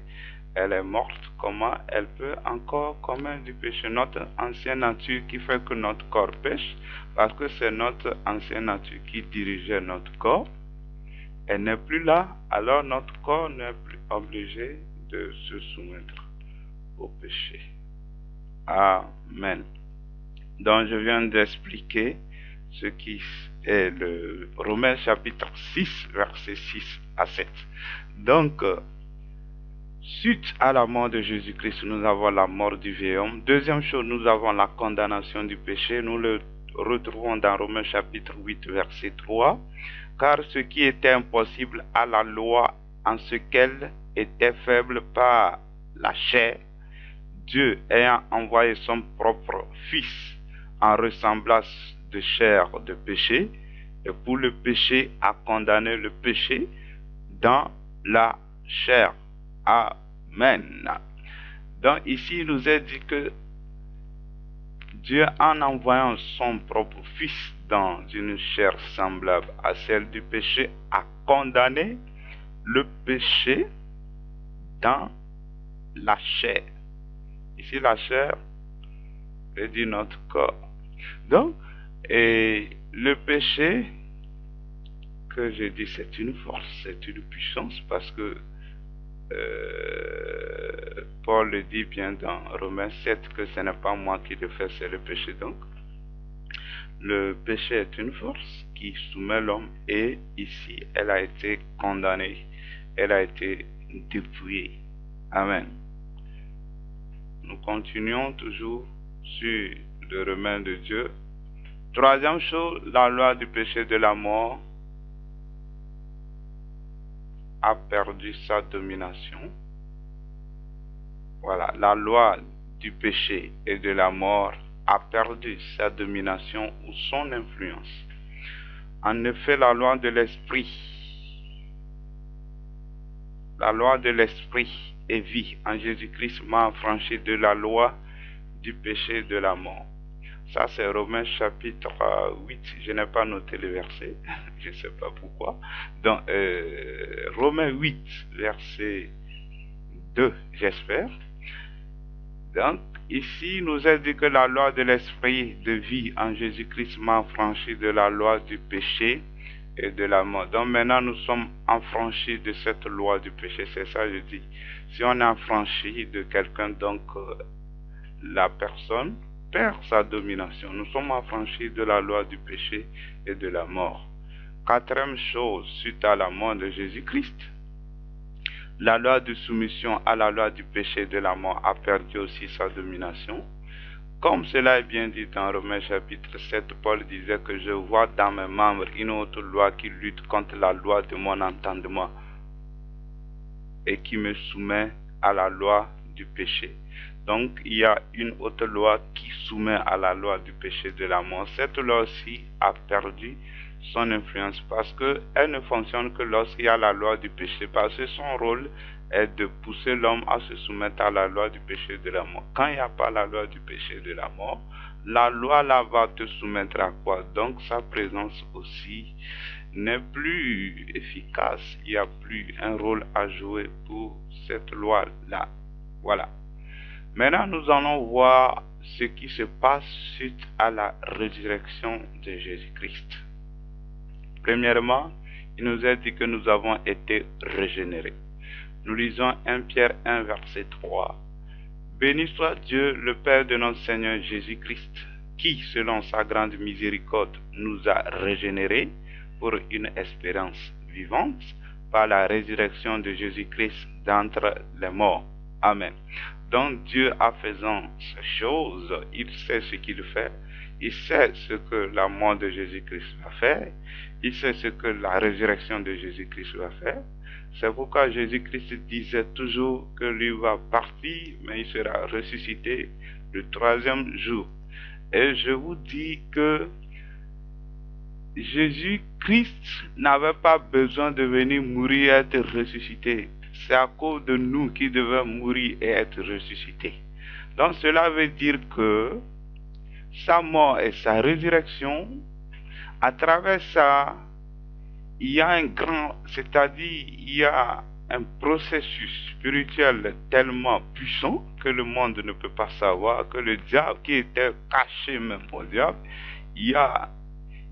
Elle est morte, comment elle peut encore commettre du péché? Notre ancienne nature qui fait que notre corps pêche, parce que c'est notre ancienne nature qui dirigeait notre corps, elle n'est plus là, alors notre corps n'est plus obligé de se soumettre au péché. Amen. Donc je viens d'expliquer ce qui est le Romains chapitre 6, versets 6 à 7. Donc, suite à la mort de Jésus-Christ, nous avons la mort du vieil homme. Deuxième chose, nous avons la condamnation du péché. Nous le retrouvons dans Romains chapitre 8, verset 3. Car ce qui était impossible à la loi, en ce qu'elle était faible par la chair, Dieu ayant envoyé son propre Fils en ressemblance de chair de péché, et pour le péché a condamné le péché dans la chair. Amen. Donc ici il nous est dit que Dieu, en envoyant son propre Fils dans une chair semblable à celle du péché, a condamné le péché dans la chair. Ici la chair veut dire notre corps. Donc, et le péché, que je dis, c'est une force, c'est une puissance, parce que Paul le dit bien dans Romains 7 que ce n'est pas moi qui le fais, c'est le péché. Donc, le péché est une force qui soumet l'homme, et ici, elle a été condamnée, elle a été dépouillée. Amen. Nous continuons toujours sur le remède de Dieu. Troisième chose, la loi du péché de la mort a perdu sa domination. Voilà, la loi du péché et de la mort a perdu sa domination ou son influence. En effet, la loi de l'esprit et vie en Jésus-Christ m'a affranchi de la loi du péché et de la mort. Ça, c'est Romains chapitre 8. Je n'ai pas noté le verset. Je ne sais pas pourquoi. Donc, Romains 8, verset 2, j'espère. Donc, ici, il nous est dit que la loi de l'esprit de vie en Jésus-Christ m'a affranchi de la loi du péché et de la mort. Donc, maintenant, nous sommes affranchis de cette loi du péché. C'est ça, je dis. Si on est affranchi de quelqu'un, donc, la personne perd sa domination. Nous sommes affranchis de la loi du péché et de la mort. Quatrième chose, suite à la mort de Jésus-Christ, la loi de soumission à la loi du péché et de la mort a perdu aussi sa domination. Comme cela est bien dit dans Romains chapitre 7, Paul disait que je vois dans mes membres une autre loi qui lutte contre la loi de mon entendement et qui me soumet à la loi du péché. Donc, il y a une autre loi qui soumet à la loi du péché de la mort. Cette loi aussi a perdu son influence parce qu'elle ne fonctionne que lorsqu'il y a la loi du péché. Parce que son rôle est de pousser l'homme à se soumettre à la loi du péché de la mort. Quand il n'y a pas la loi du péché de la mort, la loi là va te soumettre à quoi? Donc, sa présence aussi n'est plus efficace. Il n'y a plus un rôle à jouer pour cette loi-là. Voilà. Maintenant, nous allons voir ce qui se passe suite à la résurrection de Jésus-Christ. Premièrement, il nous est dit que nous avons été régénérés. Nous lisons 1 Pierre 1, verset 3. Béni soit Dieu, le Père de notre Seigneur Jésus-Christ, qui, selon sa grande miséricorde, nous a régénérés pour une espérance vivante par la résurrection de Jésus-Christ d'entre les morts. Amen. Donc Dieu, en faisant ces choses, il sait ce qu'il fait, il sait ce que la mort de Jésus-Christ va faire, il sait ce que la résurrection de Jésus-Christ va faire. C'est pourquoi Jésus-Christ disait toujours que lui va partir, mais il sera ressuscité le troisième jour. Et je vous dis que Jésus-Christ n'avait pas besoin de venir mourir et être ressuscité. C'est à cause de nous qu'il devait mourir et être ressuscité. Donc cela veut dire que sa mort et sa résurrection, à travers ça, il y a un grand, c'est-à-dire il y a un processus spirituel tellement puissant que le monde ne peut pas savoir, que le diable qui était caché même au diable, il y a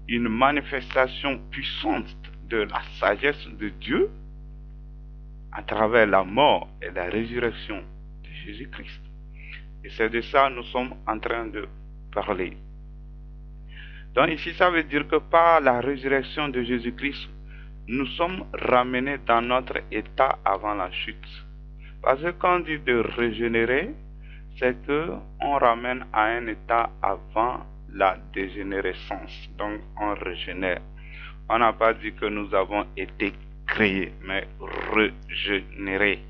une manifestation puissante de la sagesse de Dieu à travers la mort et la résurrection de Jésus-Christ. Et c'est de ça que nous sommes en train de parler. Donc ici, ça veut dire que par la résurrection de Jésus-Christ, nous sommes ramenés dans notre état avant la chute. Parce que quand on dit de régénérer, c'est qu'on ramène à un état avant la dégénérescence. Donc on régénère. On n'a pas dit que nous avons été créés, mais régénérés.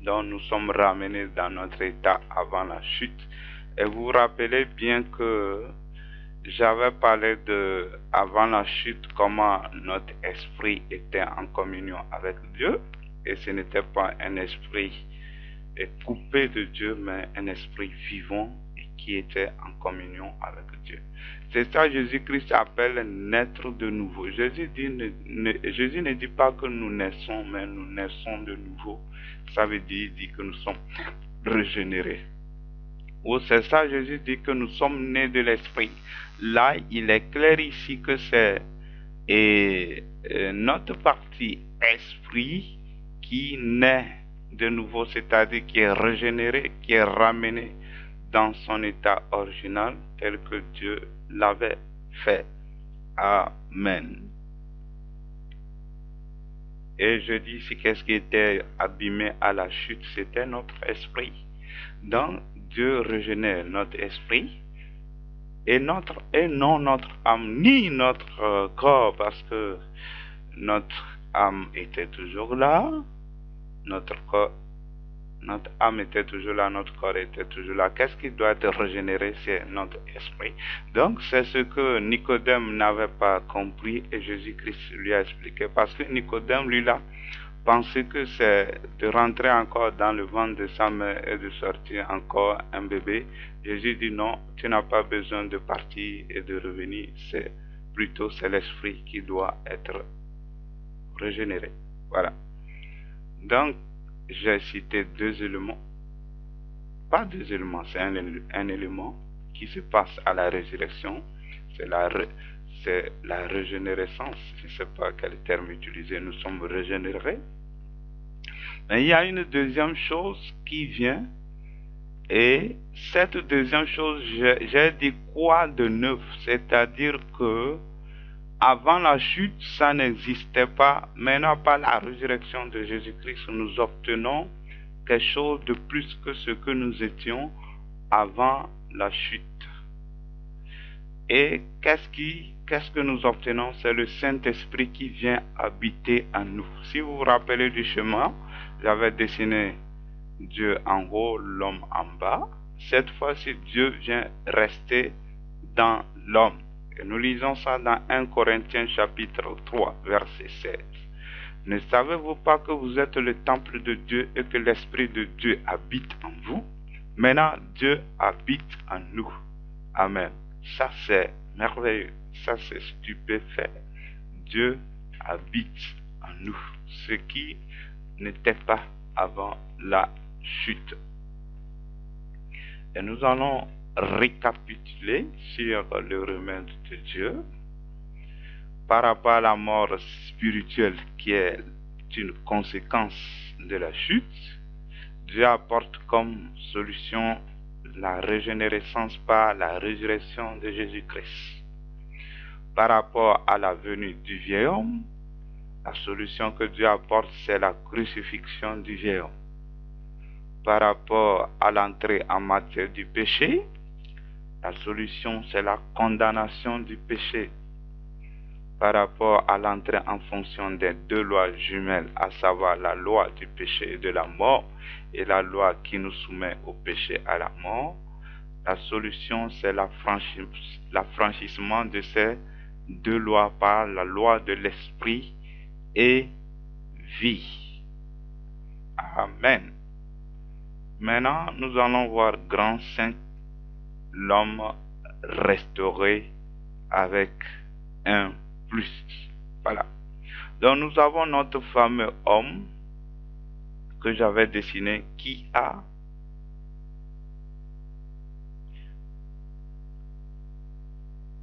Donc nous sommes ramenés dans notre état avant la chute. Et vous vous rappelez bien que j'avais parlé de, avant la chute, comment notre esprit était en communion avec Dieu. Et ce n'était pas un esprit coupé de Dieu, mais un esprit vivant et qui était en communion avec Dieu. C'est ça Jésus-Christ appelle naître de nouveau. Jésus ne dit pas que nous naissons, mais nous naissons de nouveau. Ça veut dire que nous sommes régénérés. Ou c'est ça, Jésus dit que nous sommes nés de l'esprit. Là, il est clair ici que c'est notre partie esprit qui naît de nouveau, c'est-à-dire qui est régénéré, qui est ramené dans son état original tel que Dieu l'avait fait. Amen. Et je dis ici, qu'est-ce qui était abîmé à la chute? C'était notre esprit. Donc, Dieu régénère notre esprit et non notre âme, ni notre corps, parce que notre âme était toujours là, notre âme était toujours là, notre corps était toujours là. Qu'est-ce qui doit être régénéré? C'est notre esprit. Donc c'est ce que Nicodème n'avait pas compris et Jésus-Christ lui a expliqué, parce que Nicodème, lui là, penser que c'est de rentrer encore dans le ventre de sa mère et de sortir encore un bébé. Jésus dit non, tu n'as pas besoin de partir et de revenir. C'est l'esprit qui doit être régénéré. Voilà. Donc, j'ai cité deux éléments. Pas deux éléments, c'est un élément qui se passe à la résurrection. C'est la régénérescence. Je ne sais pas quel terme utiliser. Nous sommes régénérés. Mais il y a une deuxième chose qui vient. Et cette deuxième chose, j'ai dit quoi de neuf? C'est-à-dire que avant la chute, ça n'existait pas. Maintenant, par la résurrection de Jésus-Christ, nous obtenons quelque chose de plus que ce que nous étions avant la chute. Et qu'est-ce que nous obtenons? C'est le Saint-Esprit qui vient habiter en nous. Si vous vous rappelez du chemin, j'avais dessiné Dieu en haut, l'homme en bas. Cette fois-ci, Dieu vient rester dans l'homme. Et nous lisons ça dans 1 Corinthiens chapitre 3, verset 16. Ne savez-vous pas que vous êtes le temple de Dieu et que l'Esprit de Dieu habite en vous? Maintenant, Dieu habite en nous. Amen. Ça, c'est merveilleux. Ça, c'est stupéfait. Dieu habite en nous. Ce qui n'était pas avant la chute. Et nous allons récapituler sur le remède de Dieu par rapport à la mort spirituelle qui est une conséquence de la chute. Dieu apporte comme solution la régénérescence par la résurrection de Jésus-Christ. Par rapport à la venue du vieil homme, la solution que Dieu apporte, c'est la crucifixion du vieil homme. Par rapport à l'entrée en matière du péché, la solution, c'est la condamnation du péché. Par rapport à l'entrée en fonction des deux lois jumelles, à savoir la loi du péché et de la mort, et la loi qui nous soumet au péché et à la mort, la solution, c'est l'affranchissement de ces deux lois par la loi de l'esprit et vie. Amen. Maintenant, nous allons voir grand saint, l'homme restauré avec un plus. Voilà. Donc nous avons notre fameux homme que j'avais dessiné qui a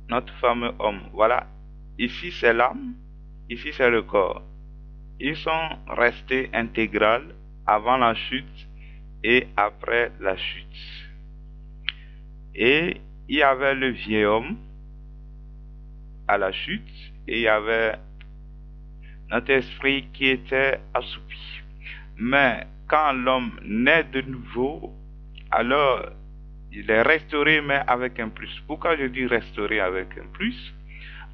notre fameux homme. Voilà. Ici c'est l'âme, ici c'est le corps. Ils sont restés intégral avant la chute et après la chute. Et il y avait le vieil homme à la chute et il y avait notre esprit qui était assoupi. Mais quand l'homme naît de nouveau, alors il est restauré mais avec un plus. Pourquoi je dis restauré avec un plus?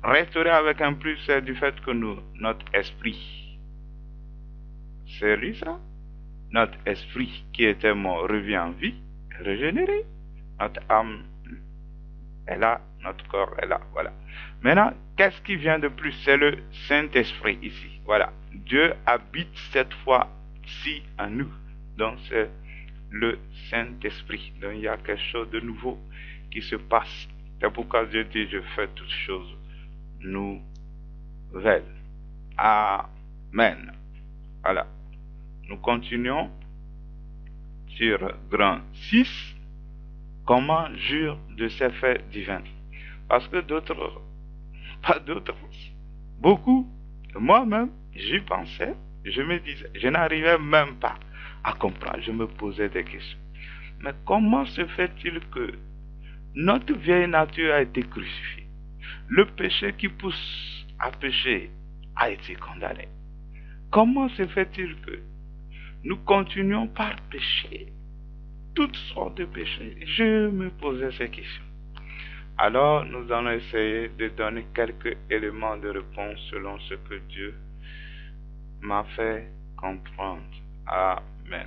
Restauré avec un plus, c'est du fait que notre esprit, c'est lui ça? Notre esprit qui était mort revient en vie, régénéré. Notre âme est là, notre corps est là, voilà. Maintenant, qu'est-ce qui vient de plus? C'est le Saint-Esprit ici, voilà. Dieu habite cette fois-ci en nous. Donc c'est le Saint-Esprit. Donc il y a quelque chose de nouveau qui se passe. C'est pourquoi Dieu dit, je fais toutes choses nouvelles. Amen. Voilà. Nous continuons sur grand 6. Comment jure de ces faits divins? Parce que d'autres, pas d'autres, beaucoup, moi-même, j'y pensais, je me disais, je n'arrivais même pas à comprendre, je me posais des questions. Mais comment se fait-il que notre vieille nature a été crucifiée? Le péché qui pousse à pécher a été condamné. Comment se fait-il que nous continuons par pécher? Toutes sortes de péchés. Je me posais ces questions. Alors, nous allons essayer de donner quelques éléments de réponse selon ce que Dieu m'a fait comprendre. Amen.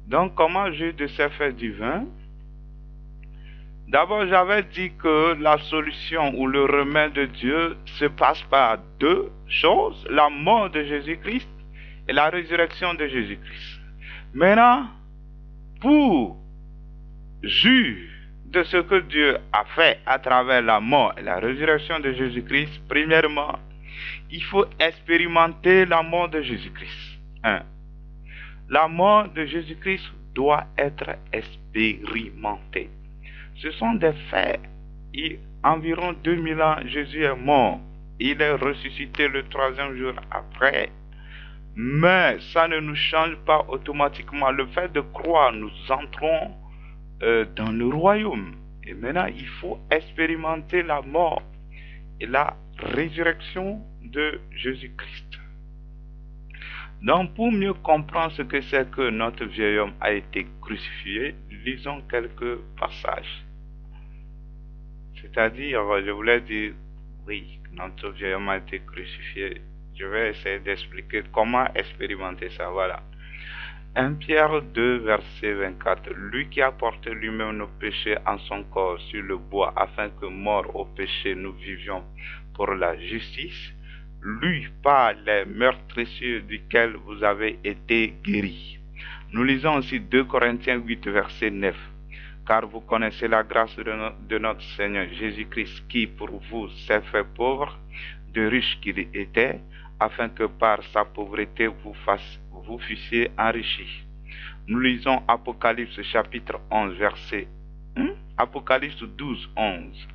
Donc, comment juger de ces faits divins? D'abord, j'avais dit que la solution ou le remède de Dieu se passe par deux choses. La mort de Jésus-Christ et la résurrection de Jésus-Christ. Maintenant, pour juger de ce que Dieu a fait à travers la mort et la résurrection de Jésus-Christ, premièrement, il faut expérimenter la mort de Jésus-Christ. La mort de Jésus-Christ doit être expérimentée. Ce sont des faits. Environ 2000 ans, Jésus est mort. Il est ressuscité le 3e jour après. Mais ça ne nous change pas automatiquement. Le fait de croire, nous entrons dans le royaume. Et maintenant, il faut expérimenter la mort et la résurrection de Jésus-Christ. Donc, pour mieux comprendre ce que c'est que notre vieil homme a été crucifié, lisons quelques passages. C'est-à-dire, je voulais dire, oui, notre vieil homme a été crucifié. Je vais essayer d'expliquer comment expérimenter ça. Voilà. 1 Pierre 2, verset 24. Lui qui a porté lui-même nos péchés en son corps sur le bois, afin que, morts au péché, nous vivions pour la justice, lui par les meurtrissures duquel vous avez été guéris. Nous lisons aussi 2 Corinthiens 8, verset 9. Car vous connaissez la grâce de notre Seigneur Jésus-Christ qui, pour vous, s'est fait pauvre, de riche qu'il était, afin que par sa pauvreté vous fussiez enrichis. Nous lisons Apocalypse chapitre 11, verset 1, Apocalypse 12, 11.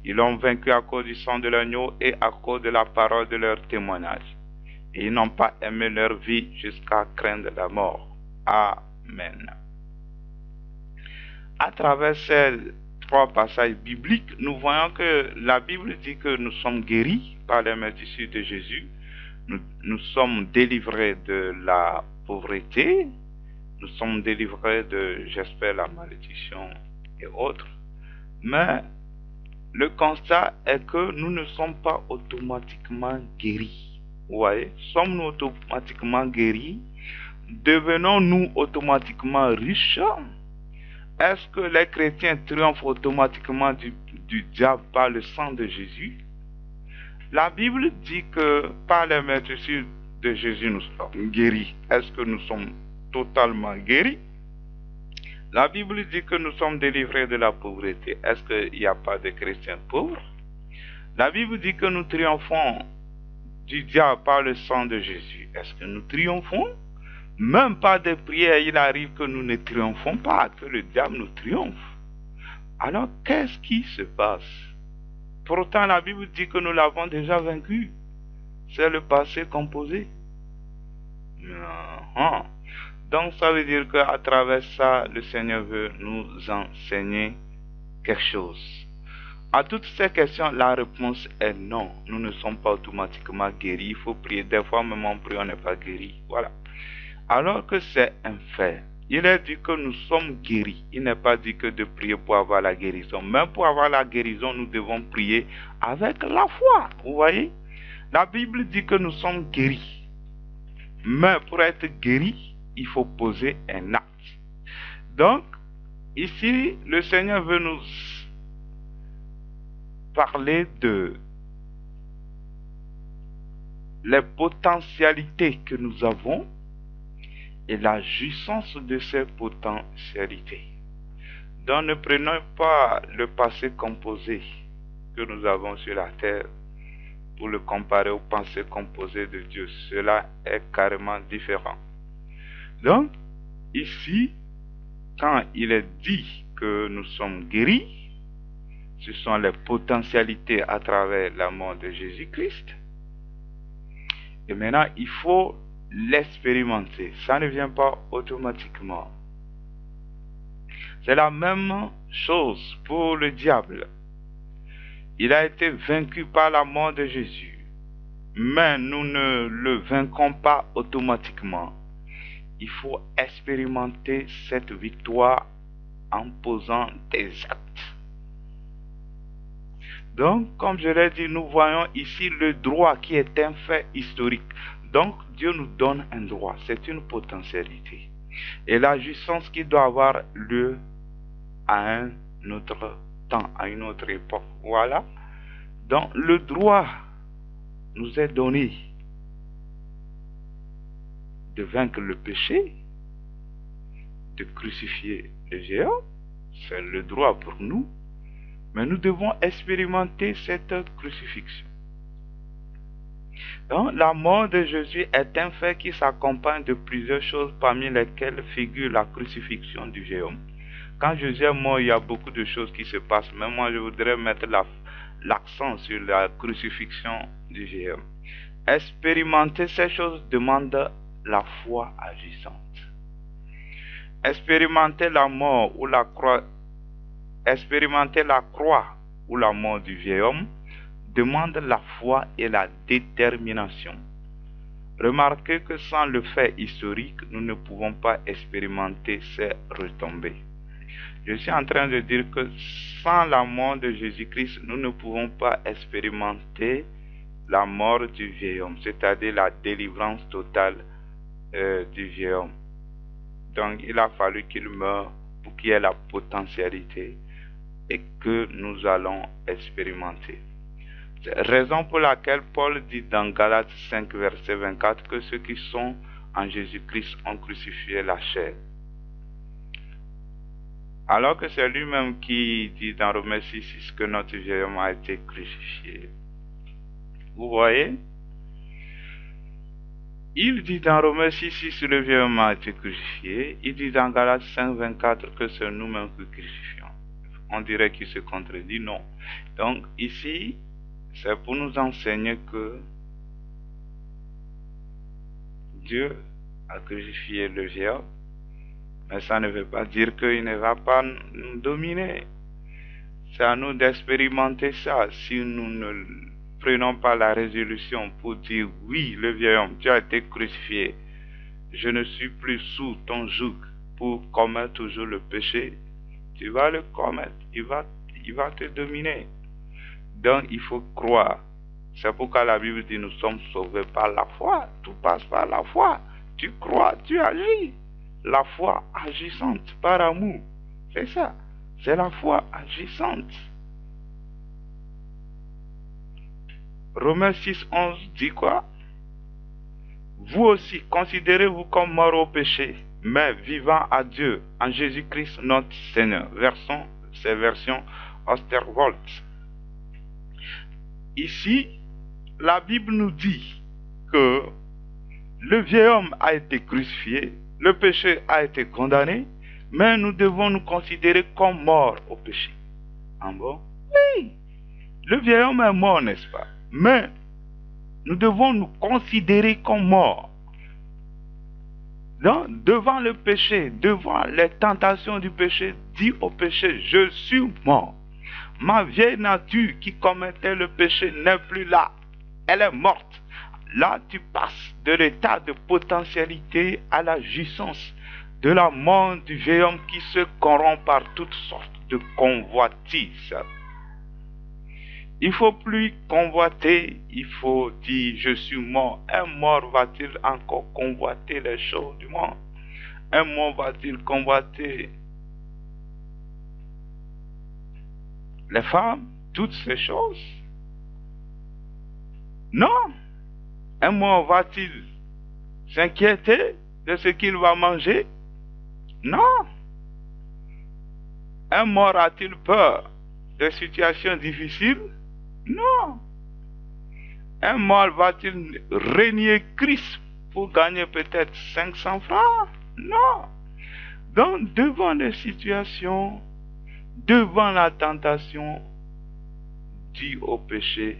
Ils l'ont vaincu à cause du sang de l'agneau et à cause de la parole de leur témoignage. Et ils n'ont pas aimé leur vie jusqu'à craindre la mort. Amen. À travers ces 3 passages bibliques, nous voyons que la Bible dit que nous sommes guéris par les meurtrissures de Jésus. Nous sommes délivrés de la pauvreté. Nous sommes délivrés de, j'espère, la malédiction et autres. Mais le constat est que nous ne sommes pas automatiquement guéris. Vous voyez, sommes-nous automatiquement guéris? Devenons-nous automatiquement riches? Est-ce que les chrétiens triomphent automatiquement du diable par le sang de Jésus? La Bible dit que par les meurtrissures de Jésus, nous sommes guéris. Est-ce que nous sommes totalement guéris? La Bible dit que nous sommes délivrés de la pauvreté. Est-ce qu'il n'y a pas de chrétiens pauvres? La Bible dit que nous triomphons du diable par le sang de Jésus. Est-ce que nous triomphons? Même par des prières, il arrive que nous ne triomphons pas, que le diable nous triomphe. Alors, qu'est-ce qui se passe? Pourtant, la Bible dit que nous l'avons déjà vaincu. C'est le passé composé. Donc, ça veut dire qu'à travers ça, le Seigneur veut nous enseigner quelque chose. À toutes ces questions, la réponse est non. Nous ne sommes pas automatiquement guéris. Il faut prier. Des fois, même en priant, on n'est pas guéri. Voilà. Alors que c'est un fait. Il est dit que nous sommes guéris. Il n'est pas dit que de prier pour avoir la guérison. Même pour avoir la guérison, nous devons prier avec la foi. Vous voyez? La Bible dit que nous sommes guéris. Mais pour être guéri, il faut poser un acte. Donc, ici, le Seigneur veut nous parler de les potentialités que nous avons et la jouissance de ces potentialités. Donc ne prenons pas le passé composé que nous avons sur la terre pour le comparer au passé composé de Dieu. Cela est carrément différent. Donc, ici, quand il est dit que nous sommes guéris, ce sont les potentialités à travers la mort de Jésus-Christ. Et maintenant, il faut l'expérimenter. Ça ne vient pas automatiquement. C'est la même chose pour le diable. Il a été vaincu par la mort de Jésus. Mais nous ne le vaincons pas automatiquement. Il faut expérimenter cette victoire en posant des actes. Donc, comme je l'ai dit, nous voyons ici le droit qui est un fait historique. Donc, Dieu nous donne un droit, c'est une potentialité. Et la jouissance qui doit avoir lieu à un autre temps, à une autre époque. Voilà. Donc, le droit nous est donné. de vaincre le péché, de crucifier le vieil homme. C'est le droit pour nous, mais nous devons expérimenter cette crucifixion. Donc, la mort de Jésus est un fait qui s'accompagne de plusieurs choses, parmi lesquelles figure la crucifixion du vieil homme. Quand Jésus est mort, il y a beaucoup de choses qui se passent, mais moi je voudrais mettre l'accent sur la crucifixion du vieil homme. Expérimenter ces choses demande la foi agissante. Expérimenter la mort ou la croix, expérimenter la croix ou la mort du vieil homme demande la foi et la détermination. Remarquez que sans le fait historique, nous ne pouvons pas expérimenter ces retombées. Je suis en train de dire que sans la mort de Jésus-Christ, nous ne pouvons pas expérimenter la mort du vieil homme, c'est-à-dire la délivrance totale du vieil homme. Donc il a fallu qu'il meure pour qu'il y ait la potentialité et que nous allons expérimenter. C'est la raison pour laquelle Paul dit dans Galates 5, verset 24 que ceux qui sont en Jésus-Christ ont crucifié la chair. Alors que c'est lui-même qui dit dans Romains 6 que notre vieil homme a été crucifié. Vous voyez? Il dit dans Romains 6 le vieil homme a été crucifié. Il dit dans Galates 5, 24 que c'est nous-mêmes qui crucifions. On dirait qu'il se contredit, non. Donc ici, c'est pour nous enseigner que Dieu a crucifié le vieil homme. Mais ça ne veut pas dire qu'il ne va pas nous dominer. C'est à nous d'expérimenter ça. Si nous ne prenons pas la résolution pour dire oui, le vieil homme, tu as été crucifié. Je ne suis plus sous ton joug pour commettre toujours le péché. Tu vas le commettre. Il va te dominer. Donc il faut croire. C'est pourquoi la Bible dit nous sommes sauvés par la foi. Tout passe par la foi. Tu crois, tu agis. La foi agissante par amour. C'est ça. C'est la foi agissante. Romains 6, 11 dit quoi? Vous aussi, considérez-vous comme morts au péché, mais vivant à Dieu en Jésus-Christ notre Seigneur. C'est version Osterwald. Ici, la Bible nous dit que le vieil homme a été crucifié, le péché a été condamné, mais nous devons nous considérer comme morts au péché. En bon? Oui, le vieil homme est mort, n'est-ce pas? Mais nous devons nous considérer comme morts. Donc, devant le péché, devant les tentations du péché, dis au péché, je suis mort. Ma vieille nature qui commettait le péché n'est plus là. Elle est morte. Là, tu passes de l'état de potentialité à la jouissance de la mort du vieil homme qui se corrompt par toutes sortes de convoitises. Il ne faut plus convoiter, il faut dire je suis mort. Un mort va-t-il encore convoiter les choses du monde? Un mort va-t-il convoiter les femmes, toutes ces choses? Non. Un mort va-t-il s'inquiéter de ce qu'il va manger? Non. Un mort a-t-il peur des situations difficiles? Non. Un mort va-t-il régner Christ pour gagner peut-être 500 francs? Non. Donc, devant les situations, devant la tentation, dis au péché,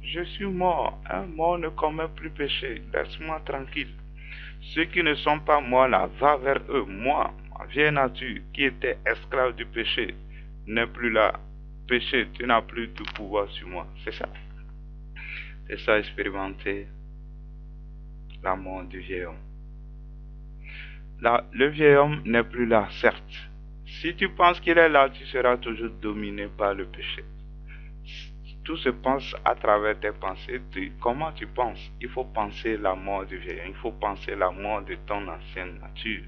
je suis mort. Un mort ne commet plus péché. Laisse-moi tranquille. Ceux qui ne sont pas morts là, va vers eux. Moi, ma vieille nature, qui était esclave du péché, n'est plus là. Péché, tu n'as plus de pouvoir sur moi. C'est ça. C'est ça, expérimenter la mort du vieil homme. Là, le vieil homme n'est plus là, certes. Si tu penses qu'il est là, tu seras toujours dominé par le péché. Tout se pense à travers tes pensées. Comment tu penses? Il faut penser la mort du vieil homme. Il faut penser la mort de ton ancienne nature.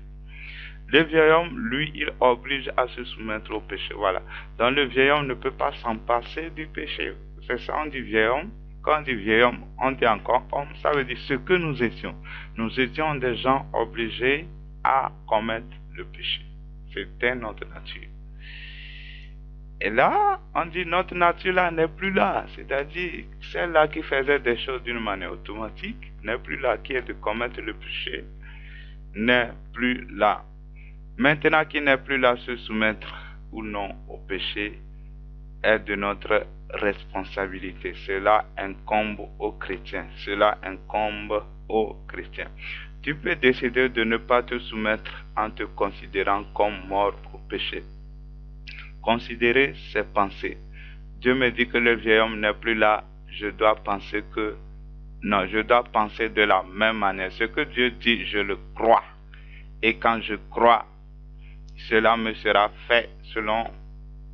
Le vieil homme, lui, il oblige à se soumettre au péché. Voilà. Donc le vieil homme ne peut pas s'en passer du péché. C'est ça, on dit vieil homme. Quand on dit vieil homme, on dit encore homme, ça veut dire ce que nous étions. Nous étions des gens obligés à commettre le péché. C'était notre nature. Et là, on dit notre nature là n'est plus là. C'est-à-dire celle-là qui faisait des choses d'une manière automatique n'est plus là, qui est de commettre le péché, n'est plus là. Maintenant qu'il n'est plus là, se soumettre ou non au péché est de notre responsabilité. Cela incombe aux chrétiens. Cela incombe aux chrétiens. Tu peux décider de ne pas te soumettre en te considérant comme mort au péché. Considérer ses pensées. Dieu me dit que le vieil homme n'est plus là. Je dois penser que... Non, je dois penser de la même manière. Ce que Dieu dit, je le crois. Et quand je crois, cela me sera fait selon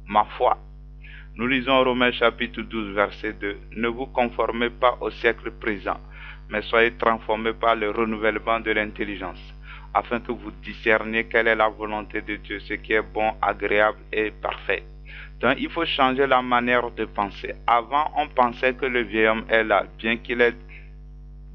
ma foi. Nous lisons Romains chapitre 12, verset 2. Ne vous conformez pas au siècle présent, mais soyez transformés par le renouvellement de l'intelligence, afin que vous discerniez quelle est la volonté de Dieu, ce qui est bon, agréable et parfait. Donc il faut changer la manière de penser. Avant, on pensait que le vieil homme est là, bien qu'il est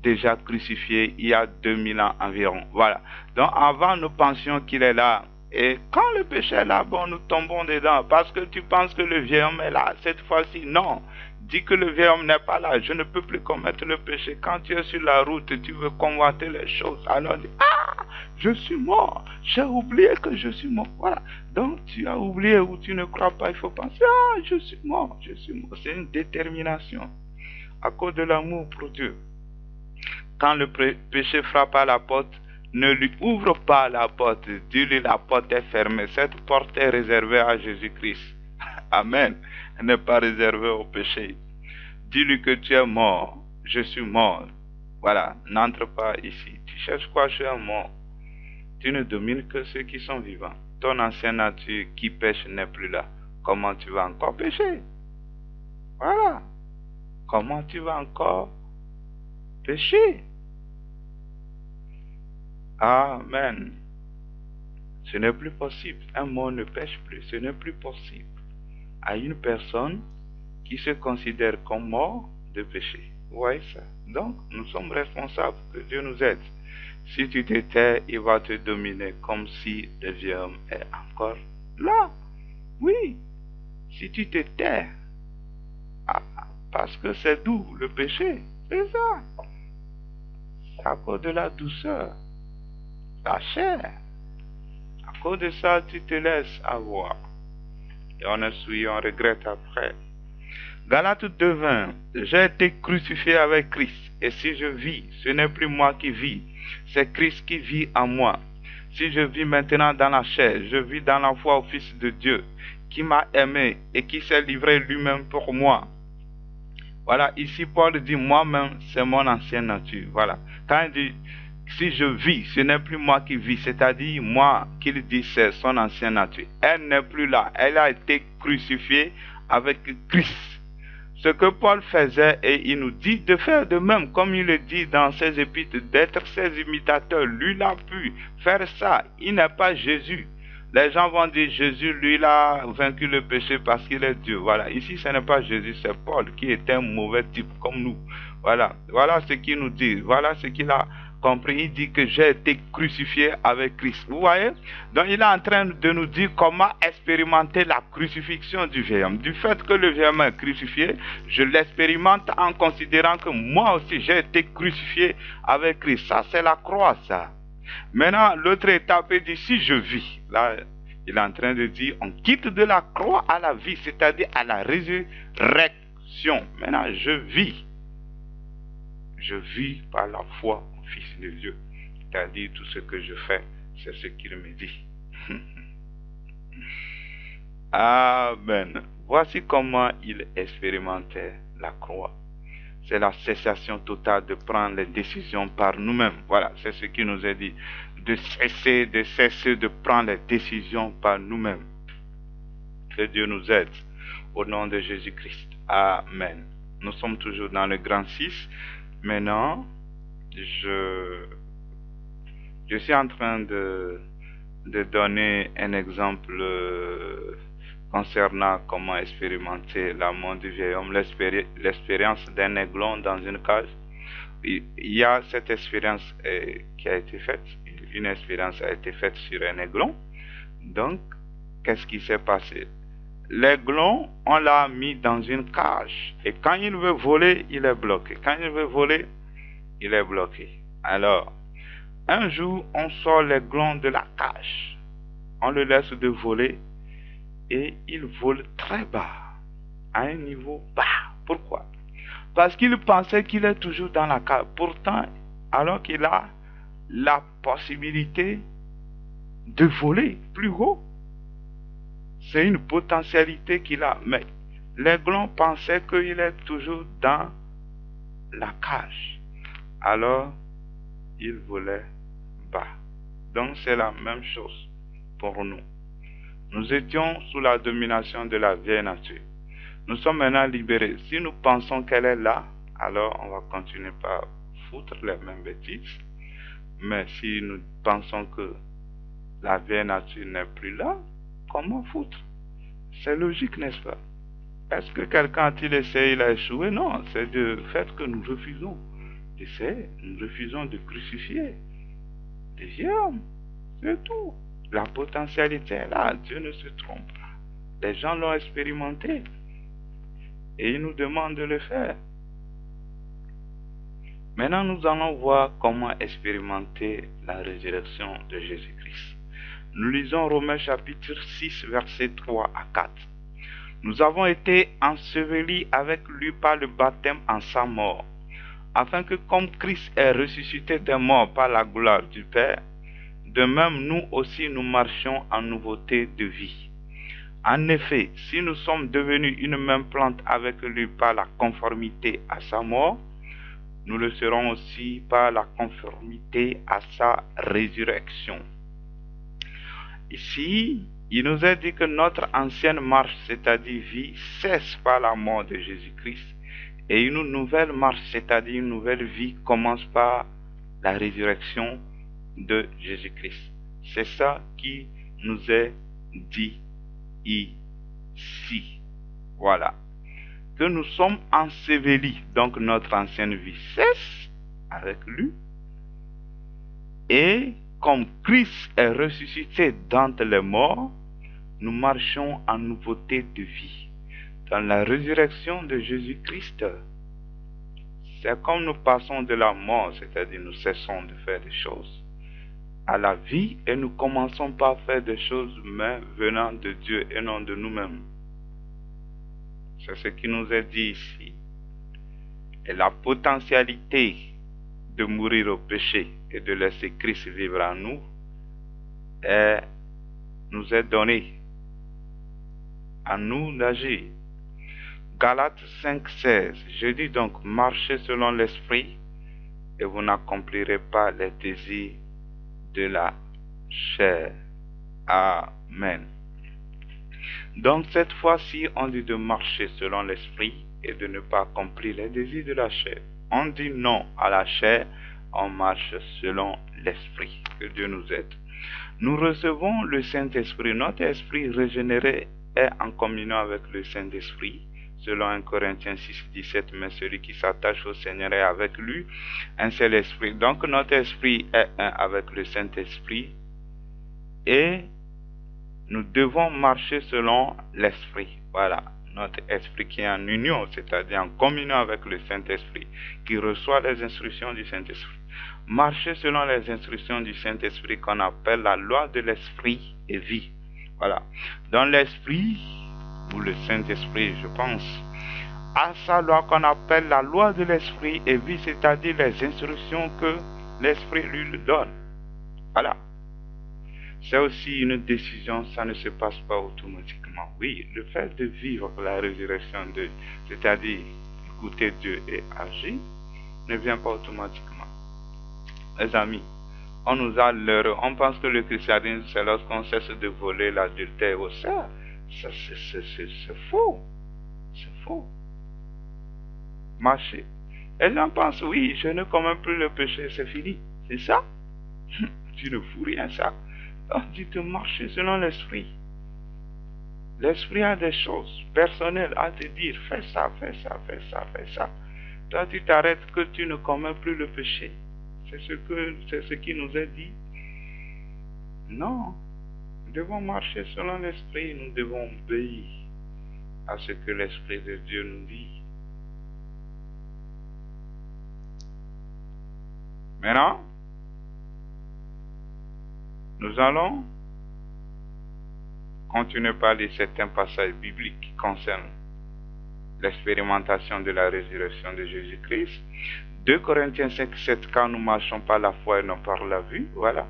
déjà crucifié il y a 2000 ans environ. Voilà. Donc avant, nous pensions qu'il est là. Et quand le péché est là, bon, nous tombons dedans. Parce que tu penses que le vieil homme est là. Cette fois-ci, non. Dis que le vieil homme n'est pas là. Je ne peux plus commettre le péché. Quand tu es sur la route et tu veux convoiter les choses, alors dis, ah, je suis mort. J'ai oublié que je suis mort. Voilà. Donc tu as oublié ou tu ne crois pas. Il faut penser, ah, je suis mort. Je suis mort. C'est une détermination. À cause de l'amour pour Dieu. Quand le péché frappe à la porte, ne lui ouvre pas la porte. Dis-lui, la porte est fermée. Cette porte est réservée à Jésus-Christ. Amen. Elle n'est pas réservée au péché. Dis-lui que tu es mort. Je suis mort. Voilà. N'entre pas ici. Tu cherches quoi? Je suis mort. Tu ne domines que ceux qui sont vivants. Ton ancienne nature qui pêche n'est plus là. Comment tu vas encore pécher? Voilà. Comment tu vas encore pécher? Amen. Ce n'est plus possible. Un mort ne pêche plus. Ce n'est plus possible. À une personne qui se considère comme mort de péché. Vous voyez ça? Donc, nous sommes responsables. Que Dieu nous aide. Si tu te tais, il va te dominer comme si le vieux homme est encore là. Oui. Si tu te tais, parce que c'est doux, le péché. C'est ça. C'est à cause de la douceur. La chair. À cause de ça, tu te laisses avoir. Et on est souillé, on regrette après. Galates 2:20. J'ai été crucifié avec Christ. Et si je vis, ce n'est plus moi qui vis. C'est Christ qui vit en moi. Si je vis maintenant dans la chair, je vis dans la foi au Fils de Dieu, qui m'a aimé et qui s'est livré lui-même pour moi. Voilà, ici Paul dit moi-même, c'est mon ancienne nature. Voilà. Quand il dit si je vis, ce n'est plus moi qui vis, c'est-à-dire moi qu'il dit c'est son ancienne nature. Elle n'est plus là, elle a été crucifiée avec Christ. Ce que Paul faisait, et il nous dit de faire de même, comme il le dit dans ses épîtres, d'être ses imitateurs. Lui, il a pu faire ça. Il n'est pas Jésus. Les gens vont dire Jésus, lui, il a vaincu le péché parce qu'il est Dieu. Voilà. Ici, ce n'est pas Jésus, c'est Paul qui était un mauvais type comme nous. Voilà. Voilà ce qu'il nous dit. Voilà ce qu'il a compris. Il dit que j'ai été crucifié avec Christ. Vous voyez? Donc, il est en train de nous dire comment expérimenter la crucifixion du vieil homme. Du fait que le vieil homme est crucifié, je l'expérimente en considérant que moi aussi, j'ai été crucifié avec Christ. Ça, c'est la croix, ça. Maintenant, l'autre étape est dit, si je vis, là, il est en train de dire, on quitte de la croix à la vie, c'est-à-dire à la résurrection. Maintenant, je vis. Je vis par la foi au Fils de Dieu. C'est-à-dire, tout ce que je fais, c'est ce qu'il me dit. Amen. Voici comment il expérimentait la croix. C'est la cessation totale de prendre les décisions par nous-mêmes. Voilà, c'est ce qui nous est dit. De cesser de prendre les décisions par nous-mêmes. Que Dieu nous aide. Au nom de Jésus-Christ. Amen. Nous sommes toujours dans le grand 6. Maintenant, je suis en train de donner un exemple concernant comment expérimenter la mort du vieil homme, l'expérience d'un aiglon dans une cage. Il y a cette expérience qui a été faite, une expérience a été faite sur un aiglon. Donc, qu'est-ce qui s'est passé? L'aiglon, on l'a mis dans une cage. Et quand il veut voler, il est bloqué. Quand il veut voler, il est bloqué. Alors, un jour, on sort l'aiglon de la cage. On le laisse de voler. Et il vole très bas. À un niveau bas. Pourquoi? Parce qu'il pensait qu'il est toujours dans la cage. Pourtant, alors qu'il a la possibilité de voler plus haut. C'est une potentialité qu'il a. Mais l'aiglon pensait qu'il est toujours dans la cage. Alors, il volait bas. Donc, c'est la même chose pour nous. Nous étions sous la domination de la vieille nature. Nous sommes maintenant libérés. Si nous pensons qu'elle est là, alors on va continuer par foutre les mêmes bêtises. Mais si nous pensons que la vieille nature n'est plus là, comment foutre? C'est logique, n'est-ce pas? Est-ce que quelqu'un a-t-il essayé, il a échoué? Non, c'est le fait que nous refusons d'essayer. Nous refusons de crucifier les vieux hommes. C'est tout. La potentialité est là, Dieu ne se trompe pas. Les gens l'ont expérimenté et ils nous demandent de le faire. Maintenant, nous allons voir comment expérimenter la résurrection de Jésus-Christ. Nous lisons Romains chapitre 6, versets 3 à 4. Nous avons été ensevelis avec lui par le baptême en sa mort, afin que comme Christ est ressuscité des morts par la gloire du Père, de même nous aussi nous marchions en nouveauté de vie. En effet, si nous sommes devenus une même plante avec lui par la conformité à sa mort, nous le serons aussi par la conformité à sa résurrection. Ici, il nous est dit que notre ancienne marche, c'est-à-dire vie, cesse par la mort de Jésus-Christ, et une nouvelle marche, c'est-à-dire une nouvelle vie, commence par la résurrection de Jésus-Christ. C'est ça qui nous est dit ici. Voilà. Que nous sommes ensevelis, donc notre ancienne vie cesse avec lui, et comme Christ est ressuscité d'entre les morts, nous marchons en nouveauté de vie. Dans la résurrection de Jésus-Christ, c'est comme nous passons de la mort, c'est-à-dire nous cessons de faire des choses, à la vie, et nous commençons par faire des choses, mais venant de Dieu et non de nous-mêmes. C'est ce qui nous est dit ici. Et la potentialité de mourir au péché et de laisser Christ vivre en nous nous est donnée à nous d'agir. Galates 5,16. Je dis donc, marchez selon l'esprit et vous n'accomplirez pas les désirs de la chair. Amen. Donc cette fois-ci, on dit de marcher selon l'esprit et de ne pas accomplir les désirs de la chair. On dit non à la chair, on marche selon l'esprit. Que Dieu nous aide. Nous recevons le Saint-Esprit. Notre esprit régénéré est en communion avec le Saint-Esprit. Selon 1 Corinthiens 6, 17, mais celui qui s'attache au Seigneur est avec lui, un seul esprit. Donc notre esprit est un avec le Saint-Esprit et nous devons marcher selon l'esprit. Voilà, notre esprit qui est en union, c'est-à-dire en communion avec le Saint-Esprit, qui reçoit les instructions du Saint-Esprit. Marcher selon les instructions du Saint-Esprit qu'on appelle la loi de l'esprit et vie. Voilà, dans l'esprit, ou le Saint-Esprit, je pense, à sa loi qu'on appelle la loi de l'esprit et vie, c'est-à-dire les instructions que l'esprit lui donne. Voilà. C'est aussi une décision, ça ne se passe pas automatiquement. Oui, le fait de vivre la résurrection de Dieu, c'est-à-dire écouter Dieu et agir, ne vient pas automatiquement. Les amis, on nous a l'heure, on pense que le christianisme, c'est lorsqu'on cesse de voler l'adultère au sein. C'est faux. C'est faux. Marcher. Les gens pensent, oui, je ne commets plus le péché, c'est fini. C'est ça? Tu ne fous rien, ça. Donc, dis de marcher selon l'esprit. L'esprit a des choses personnelles à te dire, fais ça, fais ça, fais ça, fais ça. Toi, tu t'arrêtes que tu ne commets plus le péché. C'est ce qui nous est dit. Non, nous devons marcher selon l'esprit, nous devons obéir à ce que l'esprit de Dieu nous dit. Maintenant, nous allons continuer par lire certains passages bibliques qui concernent l'expérimentation de la résurrection de Jésus-Christ. 2 Corinthiens 5, 7, car nous marchons par la foi et non par la vue. Voilà.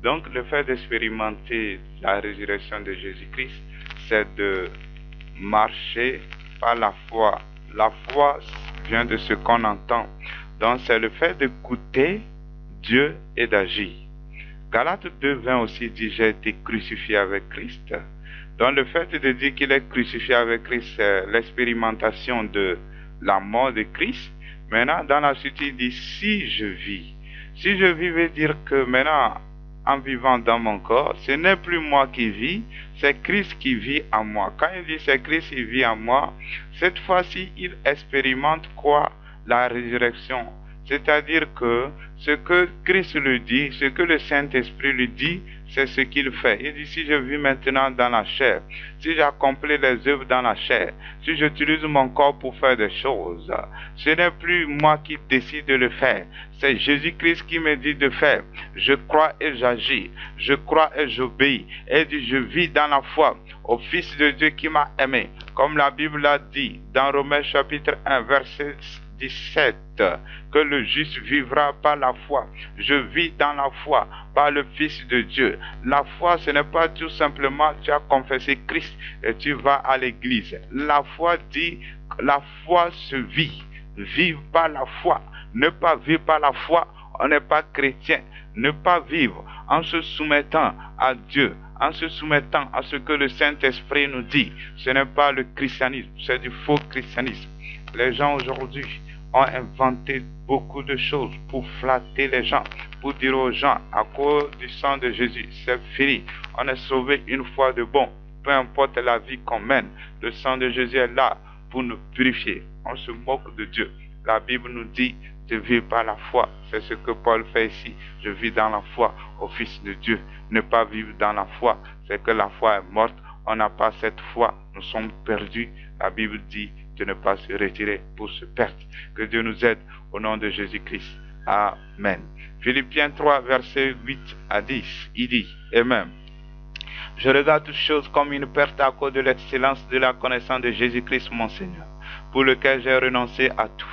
Donc, le fait d'expérimenter la résurrection de Jésus-Christ, c'est de marcher par la foi. La foi vient de ce qu'on entend. Donc, c'est le fait d'écouter Dieu et d'agir. Galates 2, 20 aussi dit, j'ai été crucifié avec Christ. Donc, le fait de dire qu'il est crucifié avec Christ, c'est l'expérimentation de la mort de Christ. Maintenant, dans la suite, il dit, si je vis. Si je vis veut dire que maintenant, en vivant dans mon corps, ce n'est plus moi qui vis, c'est Christ qui vit en moi. Quand il dit c'est Christ qui vit en moi, cette fois-ci, il expérimente quoi? La résurrection. C'est-à-dire que ce que Christ lui dit, ce que le Saint-Esprit lui dit, c'est ce qu'il fait. Il dit, si je vis maintenant dans la chair, si j'accomplis les œuvres dans la chair, si j'utilise mon corps pour faire des choses, ce n'est plus moi qui décide de le faire. C'est Jésus-Christ qui me dit de faire. Je crois et j'agis. Je crois et j'obéis. Et dit, je vis dans la foi au Fils de Dieu qui m'a aimé. Comme la Bible l'a dit dans Romains chapitre 1, verset 17, que le juste vivra par la foi. Je vis dans la foi par le Fils de Dieu. La foi, ce n'est pas tout simplement tu as confessé Christ et tu vas à l'église. La foi dit, la foi se vit. Vivre par la foi. Ne pas vivre par la foi, on n'est pas chrétien. Ne pas vivre en se soumettant à Dieu, en se soumettant à ce que le Saint-Esprit nous dit. Ce n'est pas le christianisme, c'est du faux christianisme. Les gens aujourd'hui ont inventé beaucoup de choses pour flatter les gens, pour dire aux gens, à cause du sang de Jésus, c'est fini. On est sauvé une fois de bon. Peu importe la vie qu'on mène, le sang de Jésus est là pour nous purifier. On se moque de Dieu. La Bible nous dit de vivre par la foi. C'est ce que Paul fait ici. Je vis dans la foi au Fils de Dieu. Ne pas vivre dans la foi, c'est que la foi est morte. On n'a pas cette foi. Nous sommes perdus. La Bible dit de ne pas se retirer pour se perdre. Que Dieu nous aide au nom de Jésus-Christ. Amen. Philippiens 3, versets 8 à 10. Il dit, et même, je regarde toutes choses comme une perte à cause de l'excellence de la connaissance de Jésus-Christ mon Seigneur, pour lequel j'ai renoncé à tout.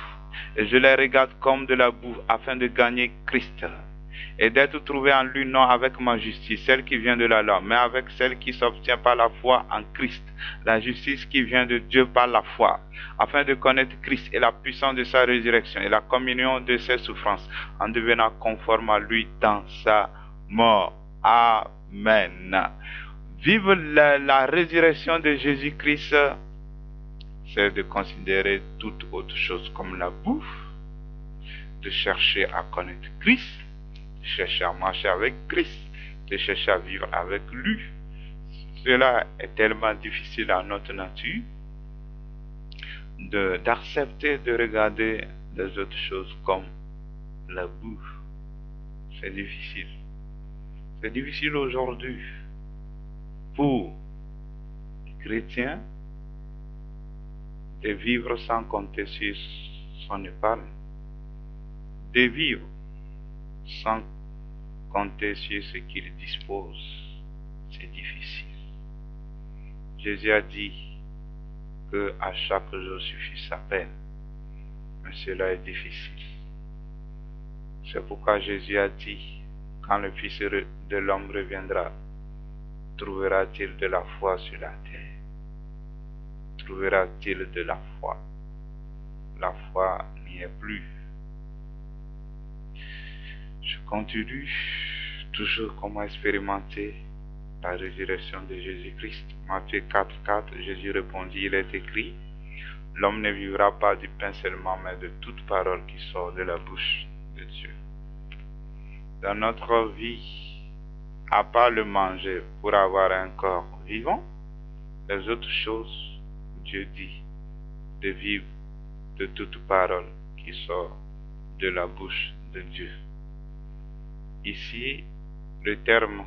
Et je les regarde comme de la boue afin de gagner Christ et d'être trouvé en lui, non avec ma justice, celle qui vient de la loi, mais avec celle qui s'obtient par la foi en Christ, la justice qui vient de Dieu par la foi, afin de connaître Christ et la puissance de sa résurrection et la communion de ses souffrances, en devenant conforme à lui dans sa mort. Amen. Vivre la résurrection de Jésus-Christ, c'est de considérer toute autre chose comme la bouffe, de chercher à connaître Christ, de chercher à marcher avec Christ, de chercher à vivre avec lui. Cela est tellement difficile à notre nature d'accepter de regarder les autres choses comme la bouffe. C'est difficile. C'est difficile aujourd'hui pour les chrétiens de vivre sans compter sur son épargne, de vivre sans compter sur ce qu'il dispose. C'est difficile. Jésus a dit que à chaque jour suffit sa peine, mais cela est difficile. C'est pourquoi Jésus a dit, quand le Fils de l'homme reviendra, trouvera-t-il de la foi sur la terre? Trouvera-t-il de la foi? La foi n'y est plus. Je continue toujours comment expérimenter la résurrection de Jésus-Christ. Matthieu 4, 4, Jésus répondit, il est écrit, l'homme ne vivra pas du pain seulement, mais de toute parole qui sort de la bouche de Dieu. Dans notre vie, à part le manger pour avoir un corps vivant, les autres choses, Dieu dit de vivre de toute parole qui sort de la bouche de Dieu. Ici, le terme,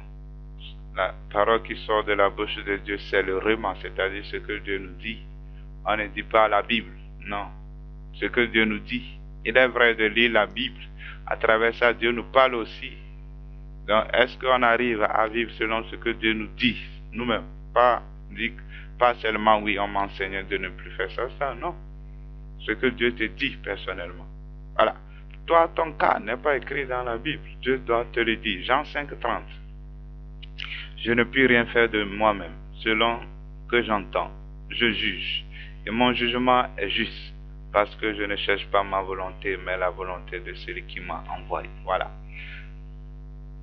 la parole qui sort de la bouche de Dieu, c'est le rhéma, c'est-à-dire ce que Dieu nous dit. On ne dit pas la Bible, non. Ce que Dieu nous dit. Il est vrai de lire la Bible. À travers ça, Dieu nous parle aussi. Donc, est-ce qu'on arrive à vivre selon ce que Dieu nous dit, nous-mêmes? Pas seulement, oui, on m'enseigne de ne plus faire ça, non. Ce que Dieu te dit personnellement. Voilà. Toi, ton cas n'est pas écrit dans la Bible. Dieu doit te le dire. Jean 5,30. Je ne puis rien faire de moi-même, selon que j'entends. Je juge. Et mon jugement est juste, parce que je ne cherche pas ma volonté, mais la volonté de celui qui m'a envoyé. Voilà.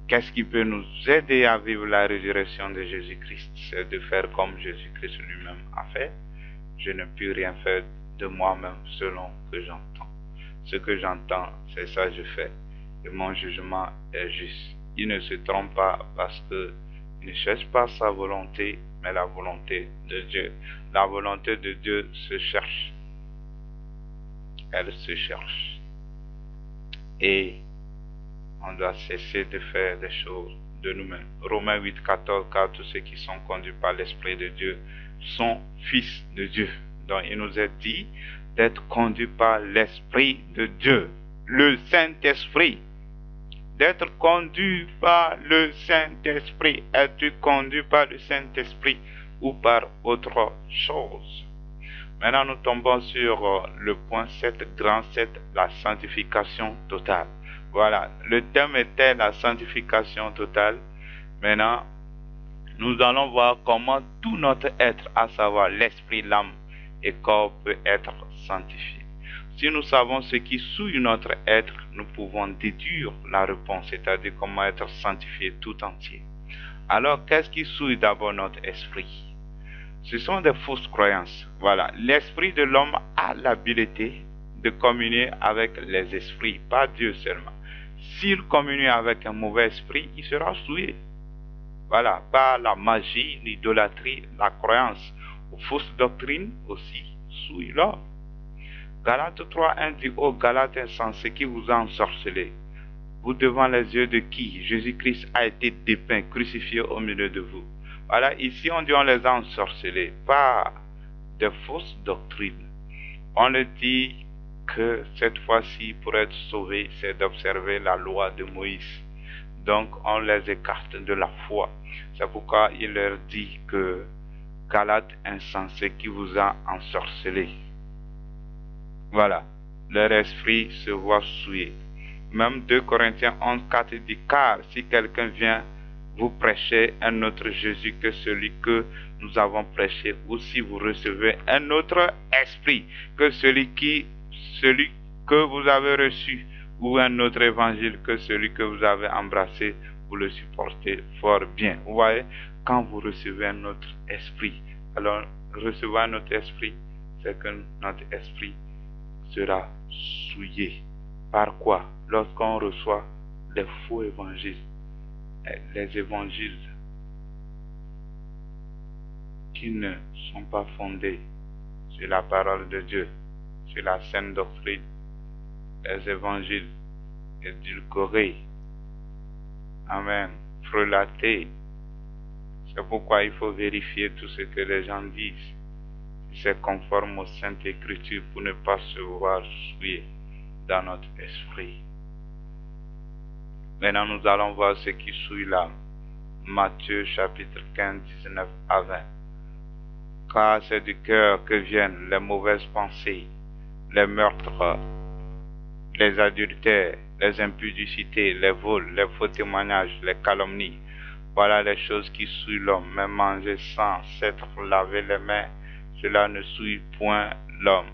Qu'est-ce qui peut nous aider à vivre la résurrection de Jésus-Christ? C'est de faire comme Jésus-Christ lui-même a fait. Je ne puis rien faire de moi-même selon que j'entends. Ce que j'entends, c'est ça que je fais. Et mon jugement est juste. Il ne se trompe pas parce qu'il ne cherche pas sa volonté, mais la volonté de Dieu. La volonté de Dieu se cherche. Elle se cherche. Et on doit cesser de faire des choses de nous-mêmes. Romains 8,14, car tous ceux qui sont conduits par l'Esprit de Dieu sont fils de Dieu. Donc il nous est dit d'être conduits par l'Esprit de Dieu, le Saint-Esprit. D'être conduit par le Saint-Esprit. Es-tu conduit par le Saint-Esprit ou par autre chose? Maintenant, nous tombons sur le point 7, grand 7, la sanctification totale. Voilà, le thème était la sanctification totale. Maintenant, nous allons voir comment tout notre être, à savoir l'esprit, l'âme et corps, peut être sanctifié. Si nous savons ce qui souille notre être, nous pouvons déduire la réponse, c'est-à-dire comment être sanctifié tout entier. Alors, qu'est-ce qui souille d'abord notre esprit? Ce sont des fausses croyances. Voilà, l'esprit de l'homme a l'habilité de communier avec les esprits, pas Dieu seulement. S'il communie avec un mauvais esprit, il sera souillé. Voilà, par la magie, l'idolâtrie, la croyance aux fausses doctrines aussi souillent l'homme. Galates 3:1 dit: ô Galates insensés, qui vous a ensorcelé, vous devant les yeux de qui Jésus-Christ a été dépeint, crucifié au milieu de vous. Voilà, ici on dit on les a ensorcelés par de fausses doctrines. On le dit que cette fois-ci, pour être sauvé, c'est d'observer la loi de Moïse. Donc on les écarte de la foi. C'est pourquoi il leur dit que Galates insensés, qui vous a ensorcelé. Voilà, leur esprit se voit souillé. Même 2 Corinthiens 11:4 dit: car si quelqu'un vient vous prêcher un autre Jésus que celui que nous avons prêché, ou si vous recevez un autre esprit que celui que vous avez reçu, ou un autre évangile que celui que vous avez embrassé, vous le supportez fort bien. Vous voyez, quand vous recevez un autre esprit, alors recevoir un autre esprit, c'est que notre esprit sera souillé. Par quoi? Lorsqu'on reçoit les faux évangiles, les évangiles qui ne sont pas fondés sur la parole de Dieu, sur la saine doctrine, les évangiles édulcorés, amen, frelatés. C'est pourquoi il faut vérifier tout ce que les gens disent, si c'est conforme aux Saintes Écritures, pour ne pas se voir souillé dans notre esprit. Maintenant, nous allons voir ce qui souille l'âme. Matthieu chapitre 15, 19 à 20. Car c'est du cœur que viennent les mauvaises pensées, les meurtres, les adultères, les impudicités, les vols, les faux témoignages, les calomnies. Voilà les choses qui souillent l'homme. Mais manger sans s'être lavé les mains, cela ne souille point l'homme.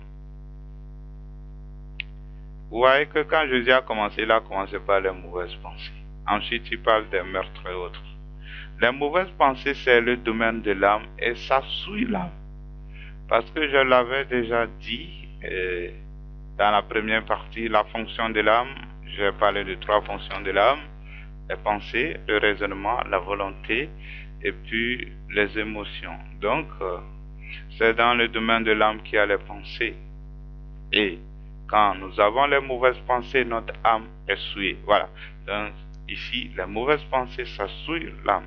Vous voyez que quand Jésus a commencé, il a commencé par les mauvaises pensées. Ensuite, il parle des meurtres et autres. Les mauvaises pensées, c'est le domaine de l'âme et ça souille l'âme. Parce que je l'avais déjà dit dans la première partie, la fonction de l'âme, j'ai parlé de 3 fonctions de l'âme: les pensées, le raisonnement, la volonté et puis les émotions. Donc, C'est dans le domaine de l'âme qu'il y a les pensées. Et quand nous avons les mauvaises pensées, notre âme est souillée. Voilà. Donc, ici, les mauvaises pensées, ça souille l'âme.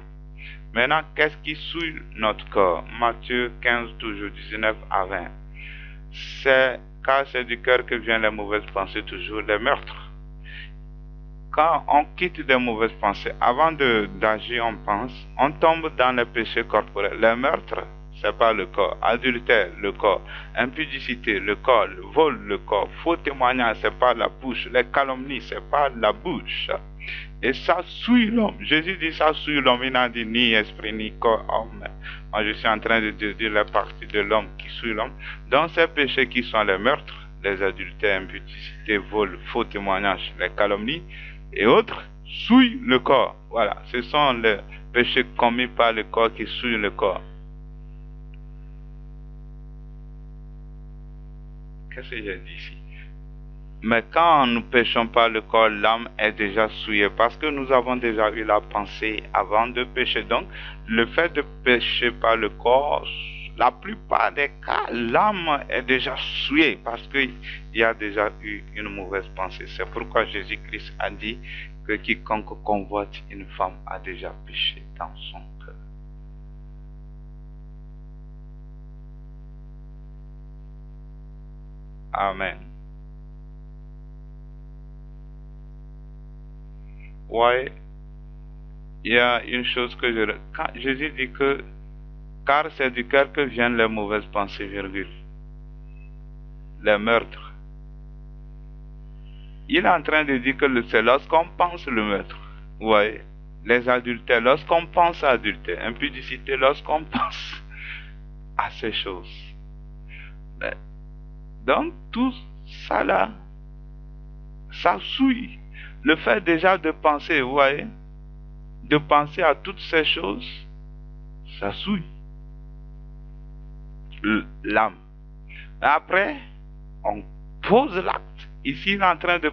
Maintenant, qu'est-ce qui souille notre corps? Matthieu 15, toujours 19 à 20. Car c'est du cœur que viennent les mauvaises pensées, toujours les meurtres. Quand on quitte des mauvaises pensées, avant d'agir, on pense, on tombe dans les péchés corporels. Les meurtres, c'est pas le corps. Adultère, le corps. Impudicité, le corps. Le vol, le corps. Faux témoignage, c'est pas la bouche. Les calomnies, c'est pas la bouche. Et ça souille l'homme. Jésus dit ça souille l'homme. Il n'a dit ni esprit, ni corps, homme. Moi, je suis en train de dire la partie de l'homme qui souille l'homme. Dans ces péchés qui sont les meurtres, les adultères, impudicité, vol, faux témoignage, les calomnies et autres, souillent le corps. Voilà. Ce sont les péchés commis par le corps qui souillent le corps. Qu'est-ce que j'ai dit ici? Mais quand nous ne péchons pas le corps, l'âme est déjà souillée parce que nous avons déjà eu la pensée avant de pécher. Donc, le fait de pécher par le corps, la plupart des cas, l'âme est déjà souillée parce qu'il y a déjà eu une mauvaise pensée. C'est pourquoi Jésus-Christ a dit que quiconque convoite une femme a déjà péché dans son cœur. Amen. Ouais, il y a une chose que quand Jésus dit que car c'est du cœur que viennent les mauvaises pensées, virgule, les meurtres. Il est en train de dire que c'est lorsqu'on pense le meurtre. Ouais, les adultères, lorsqu'on pense à adultère, impudicité, lorsqu'on pense à ces choses. Donc tout ça là, ça souille. Le fait déjà de penser, vous voyez, de penser à toutes ces choses, ça souille l'âme. Après, on pose l'acte. Ici, il est en train de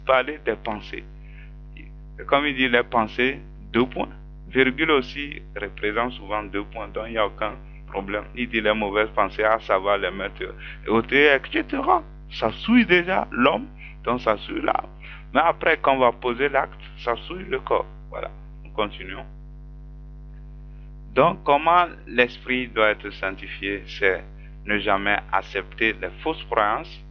parler des pensées. Comme il dit, les pensées, 2 points. Virgule aussi représente souvent 2 points, donc il n'y a aucun problème. Il dit les mauvaises pensées, à savoir les meurtres, etc. Ça souille déjà l'homme, donc ça souille l'âme. Mais après, quand on va poser l'acte, ça souille le corps. Voilà, nous continuons. Donc, comment l'esprit doit être sanctifié? C'est ne jamais accepter les fausses croyances.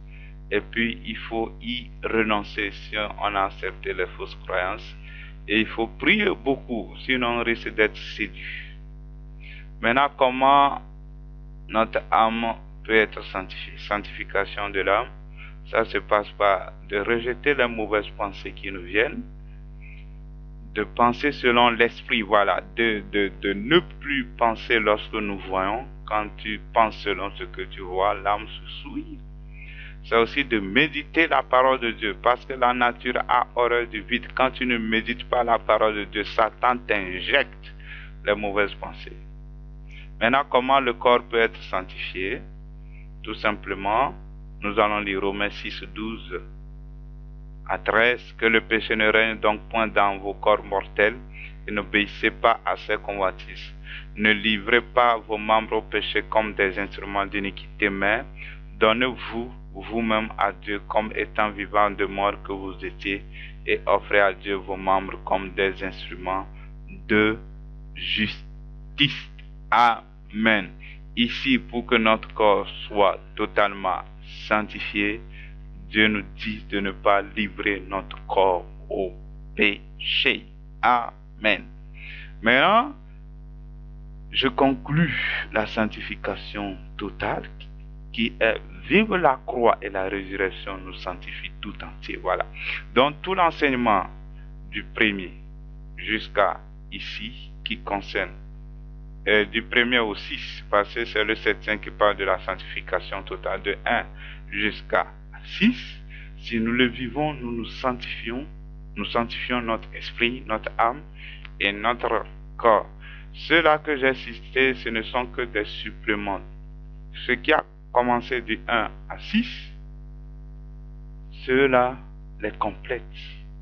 Et puis, il faut y renoncer si on a accepté les fausses croyances. Et il faut prier beaucoup, sinon on risque d'être séduit. Maintenant, comment notre âme peut être sanctifiée? Sanctification de l'âme, ça se passe par de rejeter les mauvaises pensées qui nous viennent, de penser selon l'esprit, voilà, de ne plus penser lorsque nous voyons. Quand tu penses selon ce que tu vois, l'âme se souille. C'est aussi de méditer la parole de Dieu, parce que la nature a horreur du vide. Quand tu ne médites pas la parole de Dieu, Satan t'injecte les mauvaises pensées. Maintenant, comment le corps peut être sanctifié? Tout simplement, nous allons lire Romains 6, 12 à 13, que le péché ne règne donc point dans vos corps mortels, et n'obéissez pas à ses convoitises. Ne livrez pas vos membres au péché comme des instruments d'iniquité, mais donnez-vous vous-même à Dieu comme étant vivants de mort que vous étiez, et offrez à Dieu vos membres comme des instruments de justice. Amen. Ici, pour que notre corps soit totalement sanctifié, Dieu nous dit de ne pas livrer notre corps au péché. Amen. Maintenant, je conclus la sanctification totale qui est vivre la croix et la résurrection nous sanctifie tout entier. Voilà. Donc tout l'enseignement du premier jusqu'à ici qui concerne du premier au 6, parce que c'est le 7e qui parle de la sanctification totale de 1 jusqu'à 6. Si nous le vivons, nous sanctifions notre esprit, notre âme et notre corps. Ceux-là que j'ai cités, ce ne sont que des suppléments. Ce qui a commencé du 1 à 6, ceux-là les complètent.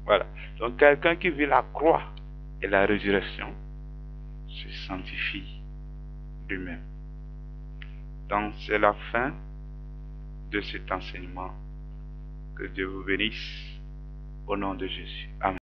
Voilà. Donc quelqu'un qui vit la croix et la résurrection se sanctifie lui-même. Donc, c'est la fin de cet enseignement. Que Dieu vous bénisse au nom de Jésus. Amen.